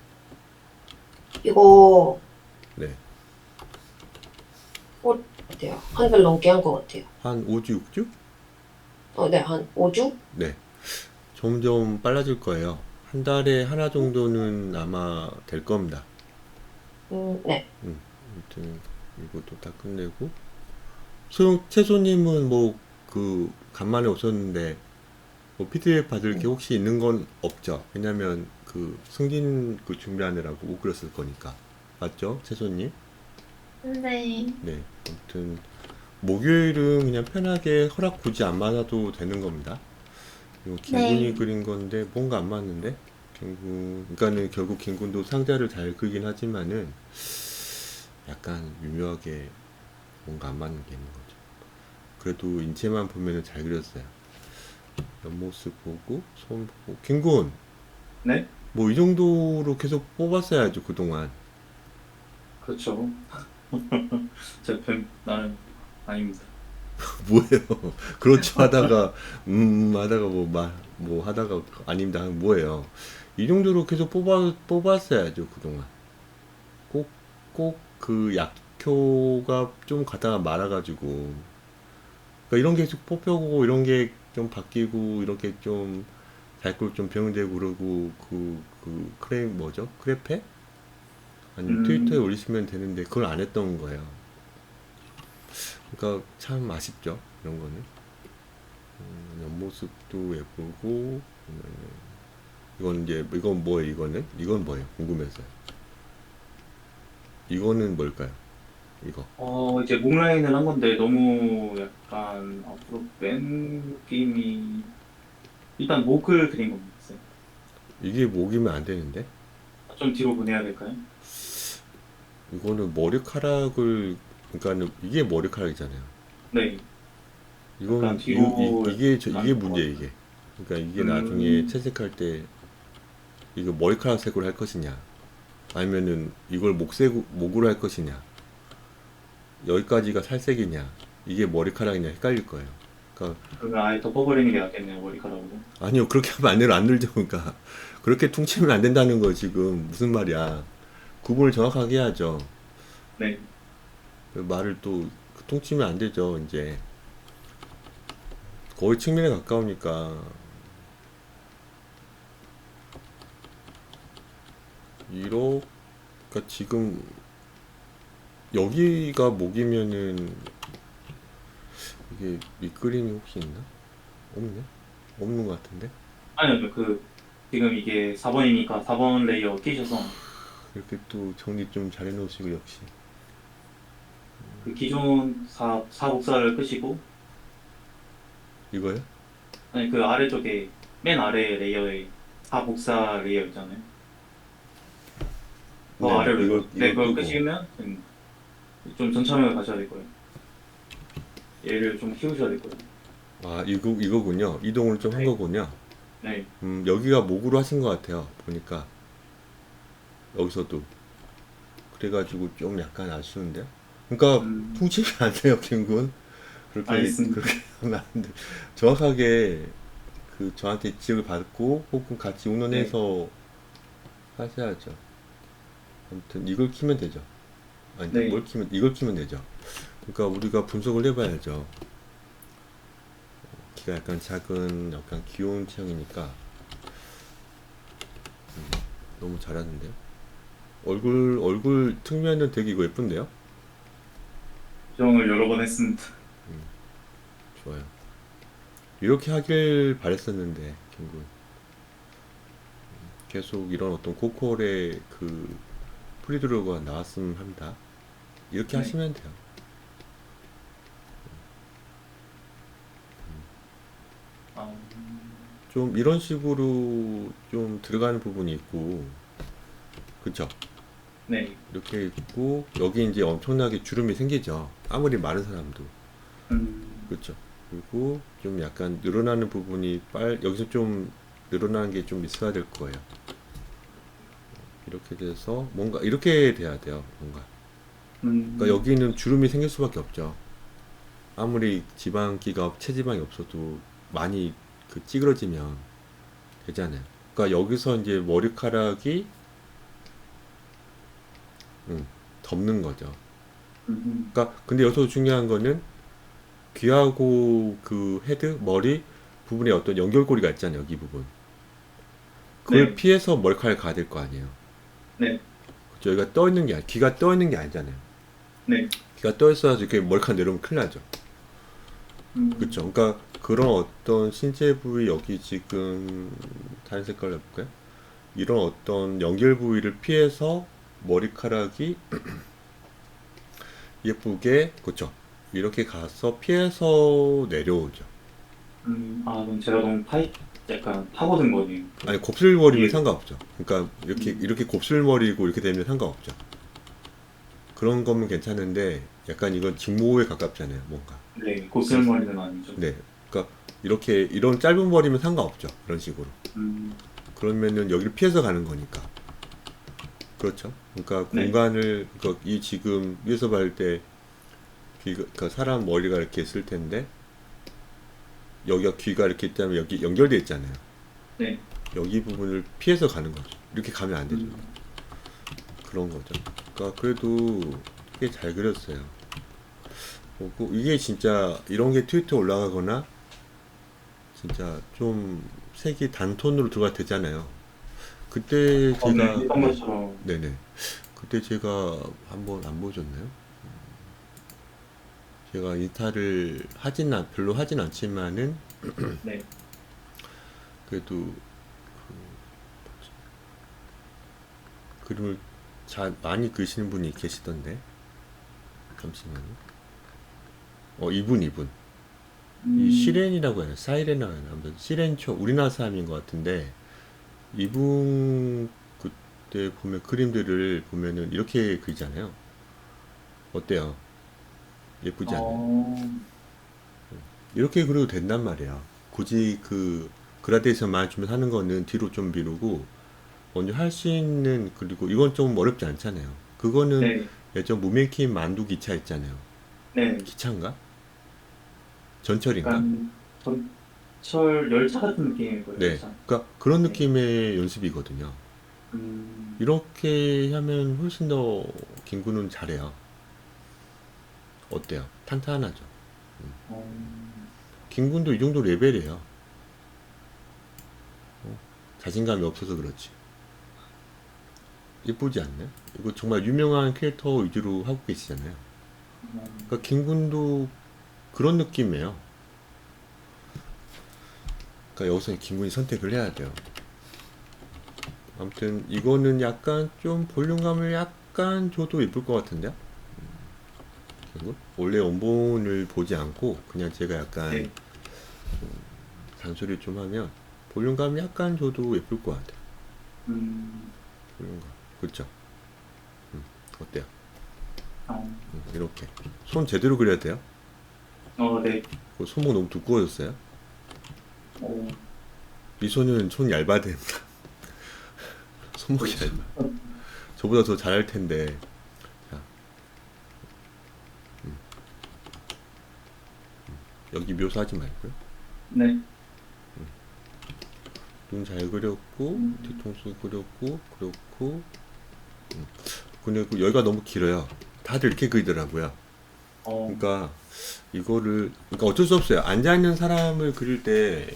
이거 네. 같아요. 한 달 넘게 한 것 같아요. 한 5주, 6주? 네, 한 5주? 네. 점점 빨라질 거예요. 한 달에 하나 정도는 아마 될 겁니다. 네. 아무튼 이것도 다 끝내고 채소님은 뭐 그 간만에 오셨는데 뭐 PDF 받을 게 혹시 있는 건 없죠? 왜냐면 그 승진 그 준비하느라고 못 그렸을 거니까 맞죠? 채소님? 네. 네. 아무튼 목요일은 그냥 편하게 허락 굳이 안 받아도 되는 겁니다. 이거 김군이 네. 그린 건데 뭔가 안 맞는데 김군 그러니까는 결국 김군도 상자를 잘 그리긴 하지만은 약간 미묘하게 뭔가 안 맞는 게 있는 거죠. 그래도 인체만 보면은 잘 그렸어요. 옆모습 보고 손 보고 김군 네? 뭐 이 정도로 계속 뽑았어야죠 그동안. 그렇죠. 나는 아닙니다. 뭐예요? 그렇죠 하다가 하다가 뭐 하다가 아닙니다 하면 뭐예요? 이 정도로 계속 뽑았어야죠 그동안. 꼭 그 약효가 좀 가다가 말아가지고 그러니까 이런 게 계속 뽑혀고 이런 게 좀 바뀌고 이렇게 좀 자꾸 좀 병되고 그러고 그 크레임 뭐죠? 크레페? 아니 트위터에 올리시면 되는데 그걸 안 했던 거예요. 그러니까 참 아쉽죠 이런 거는. 옆모습도 예쁘고 이건 이제 이건 뭐예요? 이건 뭐예요? 궁금해서요. 이거는 뭘까요? 이거. 이제 목 라인을 한 건데 너무 약간 앞으로 뺀 느낌이 일단 목을 그린 겁니다. 이게 목이면 안 되는데? 좀 뒤로 보내야 될까요? 이거는 머리카락을 그러니까는 이게 머리카락이잖아요. 네. 이건 약간 뒤로 이게 가는 것 문제예요, 같아요. 이게. 그러니까 이게 나중에 음. 채색할 때 이거 머리카락 색으로 할 것이냐, 아니면은 이걸 목으로 할 것이냐, 여기까지가 살색이냐, 이게 머리카락이냐 헷갈릴 거예요. 그러니까 그러면 아예 덮어버리는 게 낫겠네요, 머리카락으로. 아니요, 그렇게 하면 안 늘죠. 그러니까 그렇게 퉁치면 안 된다는 거 지금 무슨 말이야? 구분을 정확하게 해야죠. 네. 그 말을 또 퉁치면 안 되죠. 이제 거의 측면에 가까우니까 그러니까 지금 여기가 목이면은 이게 밑그림이 혹시 있나? 없네? 없는 것 같은데? 아니요, 지금 이게 4번이니까 4번 레이어 끼셔서 이렇게 또 정리 좀 잘 해놓으시고 역시 그 기존 사복사를 끄시고, 이거요? 아니, 그 아래쪽에, 맨 아래 레이어에 사복사 레이어 있잖아요. 더 네, 아래로 이거 그걸 끄고. 끄시면 좀 전참을 가셔야 될 거예요. 얘를 좀 키우셔야 될 거예요. 아, 이거군요. 이동을 좀 한 네. 거군요. 네. 여기가 목으로 하신 것 같아요. 보니까 여기서도 그래가지고 좀 약간 아쉬운데요. 그러니까 음, 퉁치면 안 돼요, 김군. 알겠습니다. 그렇게 하면 안 돼. 정확하게 그 저한테 지적을 받고 혹은 같이 네. 의논해서 하셔야죠. 아무튼 이걸 키면 되죠. 아니, 네. 이걸 키면 되죠. 그러니까 우리가 분석을 해봐야죠. 키가 약간 작은, 약간 귀여운 체형이니까 너무 잘하는데요. 얼굴 측면은 되게 이거 예쁜데요? 조정을 여러 번 했습니다. 좋아요. 이렇게 하길 바랬었는데, 김군. 계속 이런 어떤 고퀄의 그 프리드로가 나왔으면 합니다. 이렇게 네. 하시면 돼요. 아, 좀 이런 식으로 좀 들어가는 부분이 있고, 그쵸? 네. 이렇게 있고, 여기 이제 엄청나게 주름이 생기죠. 아무리 마른 사람도. 그쵸? 그리고 좀 약간 늘어나는 부분이 여기서 좀 늘어나는 게 좀 있어야 될 거예요. 이렇게 돼서 뭔가 이렇게 돼야 돼요. 뭔가. 그러니까 여기는 주름이 생길 수밖에 없죠. 아무리 지방기가 체지방이 없어도 많이 그 찌그러지면 되잖아요. 그러니까 여기서 이제 머리카락이 덮는 거죠. 그러니까 근데 여기서 중요한 거는 귀하고 그 헤드 머리 부분에 어떤 연결고리가 있잖아요. 여기 부분. 그걸 네. 피해서 머리카락이 가야 될 거 아니에요. 네. 그쵸? 여기가 떠 있는 게 귀가 떠 있는 게 아니잖아요. 네. 귀가 떠 있어야지 이렇게 머리카락 내려오면 큰일 나죠. 그쵸? 그러니까 그런 어떤 신체 부위 여기 지금 다른 색깔로 해볼까요? 이런 어떤 연결 부위를 피해서 머리카락이 예쁘게 그쵸? 이렇게 가서 피해서 내려오죠. 그럼 제가 너무 약간 파고든 거네요. 아니 곱슬머리면 예. 상관없죠. 그러니까 이렇게 곱슬머리고 이렇게 되면 상관없죠. 그런 거면 괜찮은데 약간 이건 직모에 가깝잖아요. 뭔가. 네. 고슬머리는 아니죠. 네. 그러니까 이렇게 이런 짧은 머리면 상관없죠. 그런 식으로. 음, 그러면은 여기를 피해서 가는 거니까. 그렇죠. 그러니까 네. 공간을 이 지금 위에서 봤을 때 그러니까 사람 머리가 이렇게 있을 텐데 여기가 귀가 이렇게 있다면 여기 연결돼 있잖아요. 네. 여기 부분을 피해서 가는 거죠. 이렇게 가면 안 되죠. 그런 거죠. 그러니까 그래도 꽤 잘 그렸어요. 이게 진짜 이런 게 트위터에 올라가거나 진짜 좀 색이 단톤으로 들어가 되잖아요. 그때 제가 네. 했던 것처럼. 네네. 그때 제가 한번 안 보여줬나요? 제가 인스타를 별로 하진 않지만은 네. 그래도 그림을 많이 그리시는 분이 계시던데. 잠시만요. 이분. 이 시렌이라고 해요. 사이렌이라고 해요. 아무튼 시렌초 우리나라 사람인 것 같은데 이분 그때 보면 그림들을 보면은 이렇게 그리잖아요. 어때요? 예쁘지 않아요? 이렇게 그려도 된단 말이에요. 굳이 그 그라데이션 많이 주면 하는 거는 뒤로 좀 미루고 먼저 할 수 있는 그리고 이건 좀 어렵지 않잖아요. 그거는 네, 예전 무명킴 만두 기차 있잖아요. 네. 기차인가? 전철인가? 약간 전철 열차 같은 느낌인 거예요. 네. 열차. 그러니까 그런 네. 느낌의 연습이거든요. 이렇게 하면 훨씬 더 김구는 잘해요. 어때요? 탄탄하죠. 김군도 이 정도 레벨이에요. 자신감이 없어서 그렇지. 예쁘지 않나요? 이거 정말 유명한 캐릭터 위주로 하고 계시잖아요. 그러니까 김군도 그런 느낌이에요. 그러니까 여기서 김군이 선택을 해야 돼요. 아무튼 이거는 약간 좀 볼륨감을 약간 줘도 예쁠 것 같은데요? 김군? 원래 원본을 보지 않고 그냥 제가 약간 네. 잔소리 좀 하면 볼륨감 약간 줘도 예쁠 것 같아요. 볼륨감. 그렇죠? 어때요? 이렇게 손 제대로 그려야 돼요. 네. 그 손목 너무 두꺼워졌어요. 어, 미소는 손 얇아야 됩니다. 손목이 얇아. 저보다 더 잘할 텐데. 자, 여기 묘사하지 말고요. 네. 눈 잘 그렸고 뒤통수 그렸고 그렇고. 근데 그 여기가 너무 길어요. 다들 이렇게 그리더라고요. 그러니까 이거를 그러니까 어쩔 수 없어요. 앉아 있는 사람을 그릴 때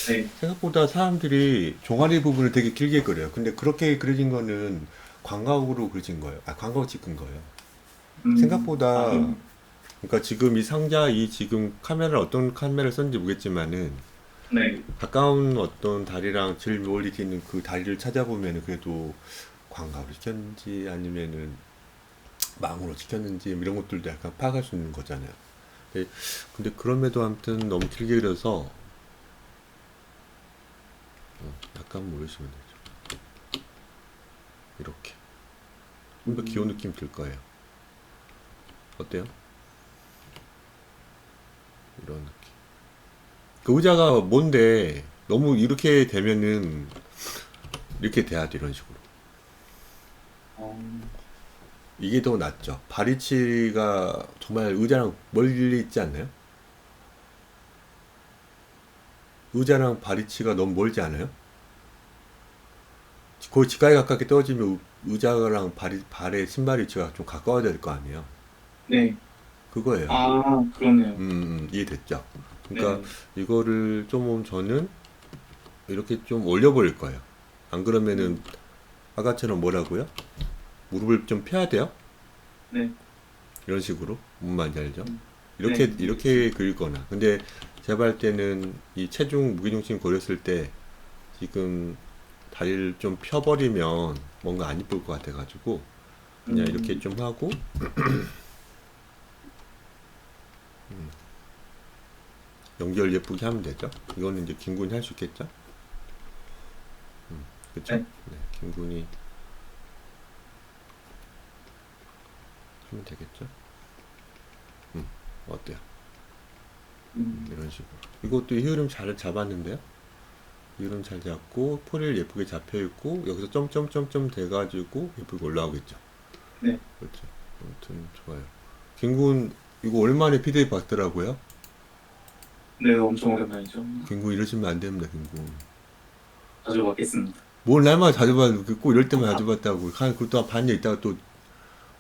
네. 생각보다 사람들이 종아리 부분을 되게 길게 그려요. 근데 그렇게 그려진 거는 광각으로 그려진 거예요. 광각 찍은 거예요. 생각보다 그러니까 지금 이 상자 이 지금 카메라를 어떤 카메라를 썼는지 모르겠지만은 네. 가까운 어떤 다리랑 제일 멀리 있는 그 다리를 찾아보면은 그래도 광각으로 찍혔는지 아니면은 망으로 찍혔는지 이런 것들도 약간 파악할 수 있는 거잖아요. 근데 그럼에도 아무튼 너무 길게 그려서 약간 모르시면 되죠. 이렇게 좀 더 귀여운 느낌 들 거예요. 어때요? 이런 느낌. 그 의자가 뭔데 너무 이렇게 되면은 이렇게 돼야 돼. 이런 식으로. 이게 더 낫죠. 바리치가 정말 의자랑 멀리 있지 않나요? 의자랑 바리치가 너무 멀지 않아요? 거의 지가에 가깝게 떨어지면 의자랑 발의 신발 위치가 좀 가까워야 될 거 아니에요? 네. 그거예요. 그러네요. 이해됐죠? 그러니까 네. 이거를 좀 저는 이렇게 좀 올려버릴 거예요. 안 그러면은 아까처럼 뭐라고요? 무릎을 좀 펴야 돼요? 네. 이런 식으로 무슨 말인지 알죠? 이렇게 네. 이렇게 그리거나. 근데 제가 할 때는 이 체중 무게중심 고렸을 때 지금 다리를 좀 펴버리면 뭔가 안 이쁠 것 같아가지고 그냥 이렇게 좀 하고 연결 예쁘게 하면 되죠. 이거는 이제 김군이 할 수 있겠죠? 그쵸? 네. 네, 김군이 하면 되겠죠? 어때요? 이런 식으로. 이것도 이 흐름 잘 잡았는데요? 이 흐름 잘 잡고, 포를 예쁘게 잡혀있고, 여기서 점점점점 돼가지고, 예쁘게 올라오겠죠? 네. 그렇죠. 아무튼, 좋아요. 김군, 이거 오랜만에 피드백 받더라고요? 네, 엄청 오랜만이죠. 김군 이러시면 안 됩니다, 김군. 자주 받겠습니다. 뭘 날마다 자주 봐도 꼭 이럴 때만 자주 봤다고. 그것도 한 반년 있다가 또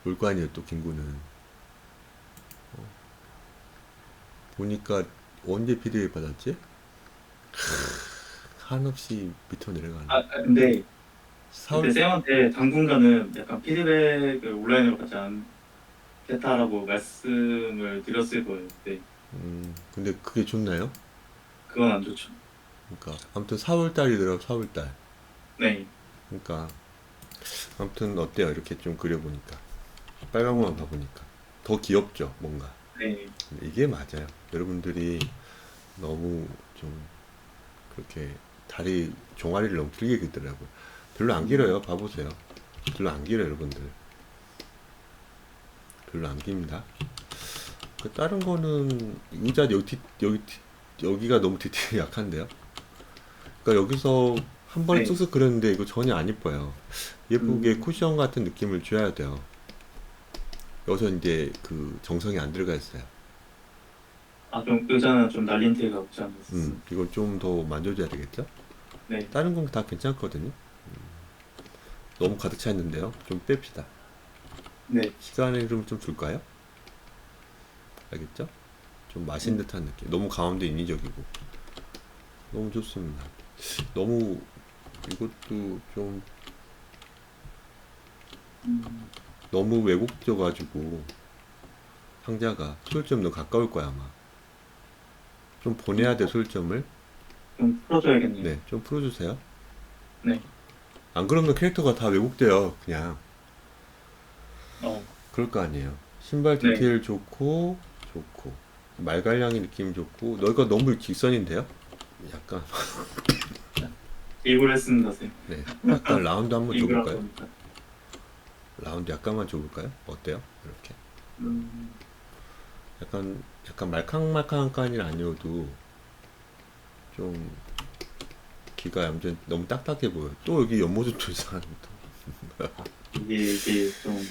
올 거 아니에요, 또 김군은. 보니까 언제 피드백 받았지? 한없이 밑으로 내려가네. 근데 그때 사월, 쌤한테 당분간은 약간 피드백을 온라인으로 받지 않겠다라고 말씀을 드렸을 거예요. 그때 근데 그게 좋나요? 그건 안 좋죠. 그러니까 아무튼 4월 달이더라고 4월 달. 네. 그러니까 아무튼 어때요? 이렇게 좀 그려보니까 빨간 거만 봐보니까 더 귀엽죠, 뭔가. 네. 이게 맞아요. 여러분들이 너무 좀 그렇게 다리 종아리를 너무 길게 그리더라고요. 별로 안 길어요. 봐보세요. 별로 안 길어요, 여러분들. 별로 안 깁니다. 그 다른 거는 의자 여기가 너무 디테일이 약한데요. 그러니까 여기서 한 번에 네. 쓱쓱 그렸는데 이거 전혀 안 이뻐요. 예쁘게 음. 쿠션 같은 느낌을 줘야 돼요. 여기서 이제 그 정성이 안 들어가 있어요. 아, 좀 의자는 좀 날린 데가 없지 않았어요. 이걸 좀 더 만져줘야 되겠죠? 네. 다른 건 다 괜찮거든요. 너무 가득 차 있는데요. 좀 뺍시다. 네. 시간을 좀 줄까요? 알겠죠? 좀 마신 듯한 느낌. 너무 가운데 인위적이고. 너무 좋습니다. 너무 이것도 좀 음. 너무 왜곡져가지고 상자가 소요점도 가까울 거야 아마. 좀 보내야 돼 소요점을. 좀 풀어줘야겠네요. 네, 좀 풀어주세요. 네. 안 그러면 캐릭터가 다 왜곡돼요. 그냥 어. 그럴 거 아니에요. 신발 네. 디테일 좋고 말갈량이 느낌 좋고 너희가 너무 직선인데요? 약간 일부러 했습니다, 쌤. 네, 약간 라운드 한번 일부러 한 줘볼까요? 겁니다. 라운드 약간만 줘볼까요? 어때요? 이렇게 음. 약간 말캉말캉한 칸이 아니어도 좀 귀가 얌전 너무 딱딱해 보여. 또 여기 옆모습도 이상한 또. 이게 좀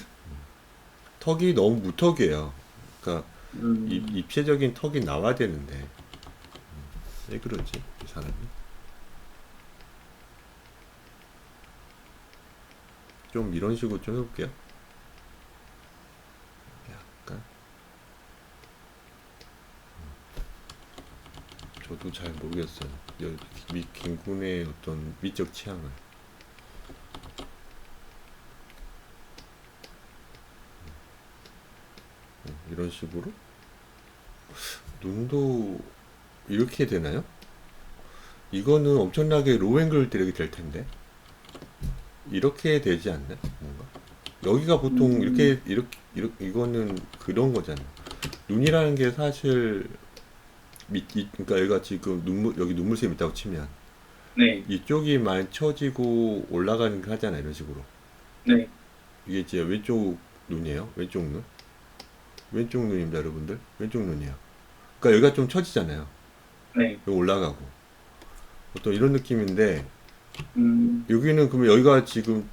턱이 너무 무턱이에요. 그러니까 음. 입체적인 턱이 나와야 되는데 왜 그러지 이 사람이? 좀 이런 식으로 좀 해볼게요. 약간 저도 잘 모르겠어요. 김군의 어떤 미적 취향을. 이런 식으로 눈도 이렇게 되나요? 이거는 엄청나게 로우 앵글 때리게 될 텐데 이렇게 되지 않나? 뭔가 여기가 보통 이렇게 이거는 그런 거잖아. 눈이라는 게 사실 그러니까 여기가 지금 여기 눈물샘 있다고 치면 네. 이쪽이 많이 처지고 올라가는 거 하잖아 이런 식으로. 네. 이게 이제 왼쪽 눈이에요. 왼쪽 눈. 왼쪽 눈입니다, 여러분들. 왼쪽 눈이야. 그러니까 여기가 좀 처지잖아요. 네. 여기 올라가고. 어떤 이런 느낌인데 여기는 그러면 여기가 지금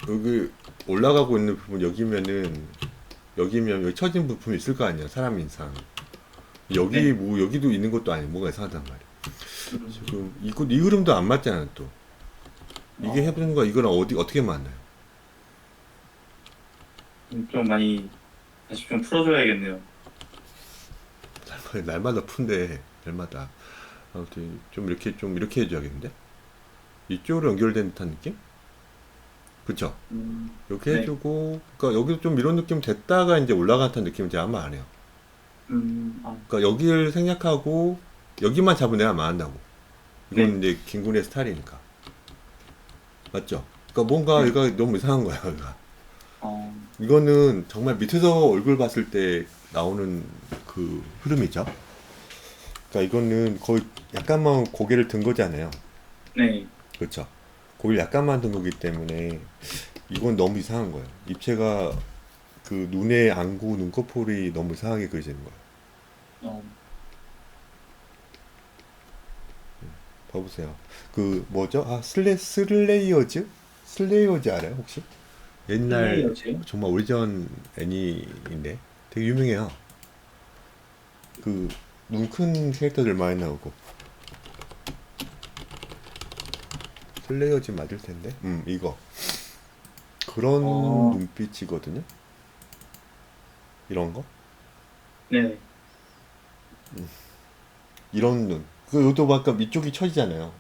여기 올라가고 있는 부분 여기면 여기 처진 부품이 있을 거 아니야, 사람 인상. 여기 네. 뭐 여기도 있는 것도 아니고 뭔가 이상하단 말이야. 지금 이 흐름도 안 맞잖아 또. 이게 해보는 거 이거랑 어떻게 맞나요? 좀 많이 다시 좀 풀어줘야겠네요. 날마다 푼데 날마다. 아무튼 좀 이렇게 해줘야겠는데? 이쪽으로 연결된 듯한 느낌? 그쵸? 이렇게 네. 해주고, 그러니까 여기도 좀 이런 느낌 됐다가 이제 올라간 듯한 느낌인지 아마 안 해요. 아, 그러니까 여기를 생략하고 여기만 잡으면 아마 안 한다고. 이건 네. 이제 김군의 스타일이니까. 맞죠? 그러니까 뭔가 네. 얘가 너무 이상한 거야, 여기가. 어, 이거는 정말 밑에서 얼굴 봤을 때 나오는 그 흐름이죠. 그러니까 이거는 거의 약간만 고개를 든 거잖아요. 네. 그렇죠. 고기를 약간만 든 거기 때문에 이건 너무 이상한 거예요. 입체가 그 눈의 안구, 눈꺼풀이 너무 이상하게 그려지는 거예요. 어, 봐보세요. 그 뭐죠? 슬레이어즈? 슬레이어즈 알아요 혹시? 옛날 슬레이어즈요? 정말 오래전 애니인데 되게 유명해요. 그 눈 큰 캐릭터들 많이 나오고. 슬레이어즈 맞을 텐데. 이거 그런 어. 눈빛이거든요. 이런 거? 네. 이런 눈. 그 요도 아까 이쪽이 처지잖아요.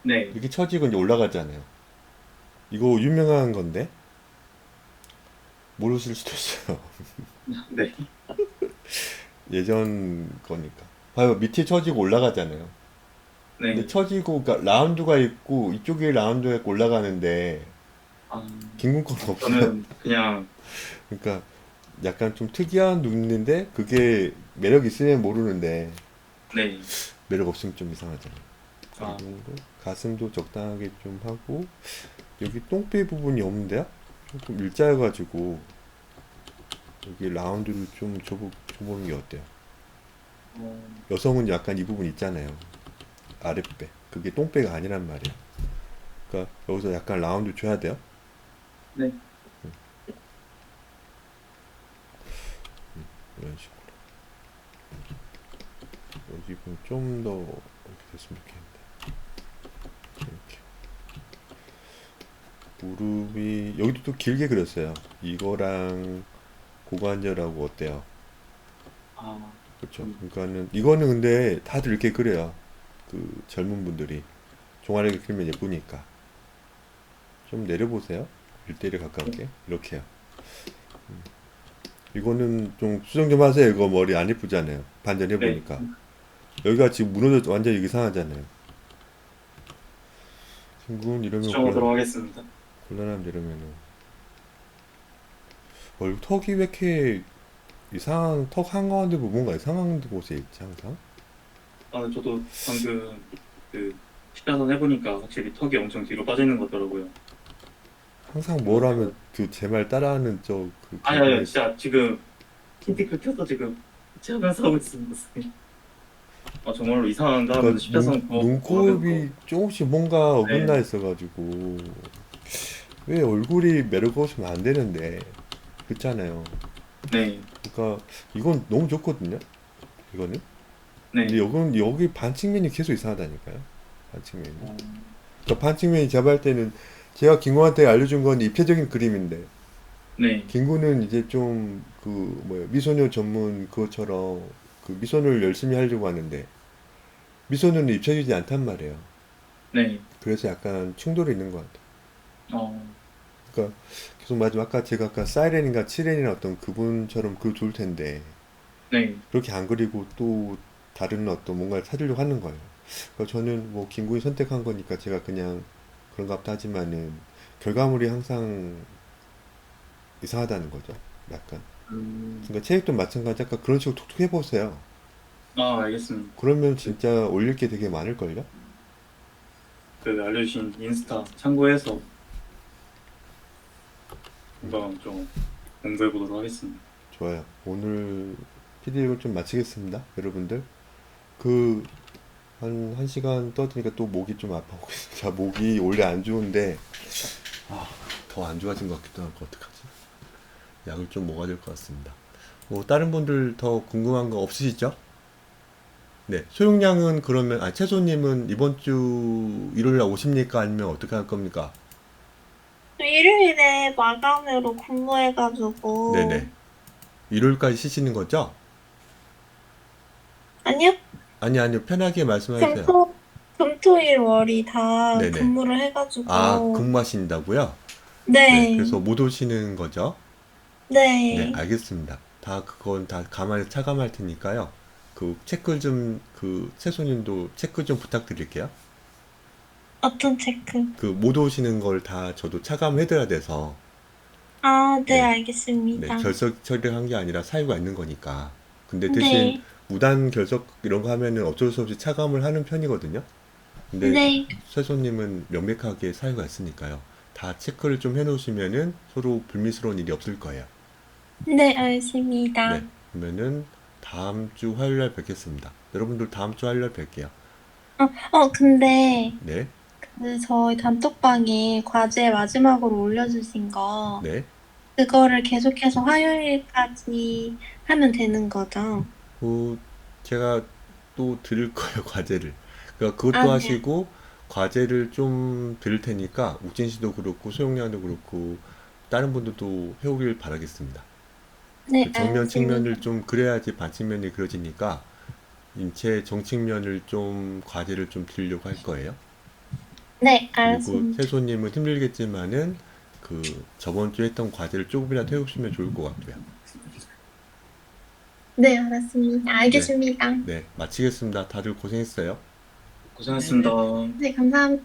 네. 이렇게 처지고 이제 올라가잖아요. 이거 유명한 건데 모르실 수도 있어요. 네. 예전 거니까. 봐요, 밑에 처지고 올라가잖아요. 네. 근데 처지고 그러니까 라운드가 있고 이쪽에 라운드가 있고 올라가는데 아, 김군 건 없어요. 저는 그냥 그러니까 약간 좀 특이한 눈인데 그게 매력 있으면 모르는데 네. 매력 없으면 좀 이상하잖아요. 아, 이 정도 가슴도 적당하게 좀 하고 여기 똥배 부분이 없는데요? 조금 일자여가지고 여기 라운드를 좀 줘보는 게 어때요? 어, 여성은 약간 이 부분 있잖아요. 아랫배. 그게 똥배가 아니란 말이에요. 그러니까 여기서 약간 라운드 줘야 돼요. 네. 이런 식으로. 여기 부분 좀 더 이렇게 됐으면 좋겠는데. 이렇게. 무릎이 여기도 또 길게 그렸어요. 이거랑 고관절하고 어때요? 아, 그렇죠. 그러니까는 이거는 근데 다들 이렇게 그려요. 그 젊은 분들이 종아리를 그리면 예쁘니까 좀 내려보세요. 1대1에 가깝게 이렇게요. 이거는 좀 수정 좀 하세요. 이거 머리 안 예쁘잖아요. 반전 네. 해보니까 여기가 지금 무너져 완전 히 이상하잖아요. 친구는 이러면 수정하도록 하겠습니다. 곤란함 이러면은 턱이 왜 이렇게 이상한 턱 한가운데 부분가 이상한 곳에 있지 항상? 아, 저도 방금 그 식사선 해보니까 확실히 턱이 엄청 뒤로 빠져 있는 것 같더라고요. 항상 뭘 하면 그 제 말 따라하는 저그 아니, 진짜 지금 킨티클 켜서 지금 체험해서 하고 있습니다, 선생님. 아, 정말로 이상한가 하면서 식사선 눈곱이 조금씩 뭔가 어긋나 네. 있어가지고 왜 얼굴이 매력 없으면 안 되는데 그렇잖아요. 네, 그러니까 이건 너무 좋거든요. 이거는. 네. 근데 여기 반측면이 계속 이상하다니까요. 반측면이. 어, 그러니까 반측면이 제가 할 때는 제가 김구한테 알려준 건 입체적인 그림인데 네, 김구는 이제 좀 그 뭐야 미소녀 전문 그것처럼 그 미소녀를 열심히 하려고 하는데 미소녀는 입체적이지 않단 말이에요. 네. 그래서 약간 충돌이 있는 것 같아요. 어, 그러니까 계속 말하지만 아까 제가 아까 사이렌인가 치렌이나 어떤 그분처럼 그려 좋을 텐데 네. 그렇게 안 그리고 또 다른 어떤 뭔가를 찾으려고 하는 거예요. 그러니까 저는 뭐 김구이 선택한 거니까 제가 그냥 그런가 보다 하지만은 결과물이 항상 이상하다는 거죠. 약간. 그러니까 체육도 마찬가지 아까 그런 식으로 톡톡 해보세요. 아, 알겠습니다. 그러면 진짜 올릴 게 되게 많을걸요? 그 알려주신 인스타 참고해서 한번 좀 공부해 보도록 하겠습니다. 좋아요. 오늘 PD를 좀 마치겠습니다. 여러분들. 그, 한 시간 떠드니까 또 목이 좀 아파오고 있어요. 자, 목이 원래 안 좋은데, 더 안 좋아진 것 같기도 하고, 어떡하지? 약을 좀 먹어야 될 것 같습니다. 뭐, 다른 분들 더 궁금한 거 없으시죠? 네. 소용량은 그러면, 채소님은 이번 주 일요일 날 오십니까? 아니면 어떻게 할 겁니까? 일요일에 마감으로 근무해가지고. 네네. 일요일까지 쉬시는 거죠? 아니요? 아니요. 편하게 말씀하세요. 금토일 월이 다 네네. 근무를 해가지고. 근무하신다고요? 네. 네. 그래서 못 오시는 거죠? 네. 네, 알겠습니다. 그건 다 감안해서 차감할 테니까요. 그 채소님도 체크 좀 부탁드릴게요. 어떤 체크? 그 못 오시는 걸 다 저도 차감해드려야 돼서, 아, 네, 네, 알겠습니다. 결석 처리한 게 아니라 사유가 있는 거니까. 근데 대신 네. 무단 결석 이런 거 하면은 어쩔 수 없이 차감을 하는 편이거든요. 근데 네. 채소님은 명백하게 사유가 있으니까요. 다 체크를 좀 해놓으시면은 서로 불미스러운 일이 없을 거예요. 네, 알겠습니다. 네, 그러면은 다음 주 화요일 날 뵙겠습니다. 여러분들 다음 주 화요일 날 뵐게요. 근데, 네, 저희 단톡방에 과제 마지막으로 올려주신 거, 네. 그거를 계속해서 화요일까지 하면 되는 거죠? 제가 또 드릴 거예요, 과제를. 그러니까 그것도 아, 네. 하시고 과제를 좀 드릴 테니까 욱진 씨도 그렇고 소영양도 그렇고 다른 분들도 해오길 바라겠습니다. 네, 그 정면 알겠습니다. 측면을 좀 그려야지 반측면이 그려지니까 인체 정측면을 좀 과제를 좀 드리려고 할 거예요. 네, 그리고 알겠습니다. 채소님은 힘들겠지만은 그 저번 주에 했던 과제를 조금이라도 해오시면 좋을 것 같고요. 네, 알았습니다. 네, 알겠습니다. 네, 마치겠습니다. 다들 고생했어요. 고생했습니다. 네, 감사합니다.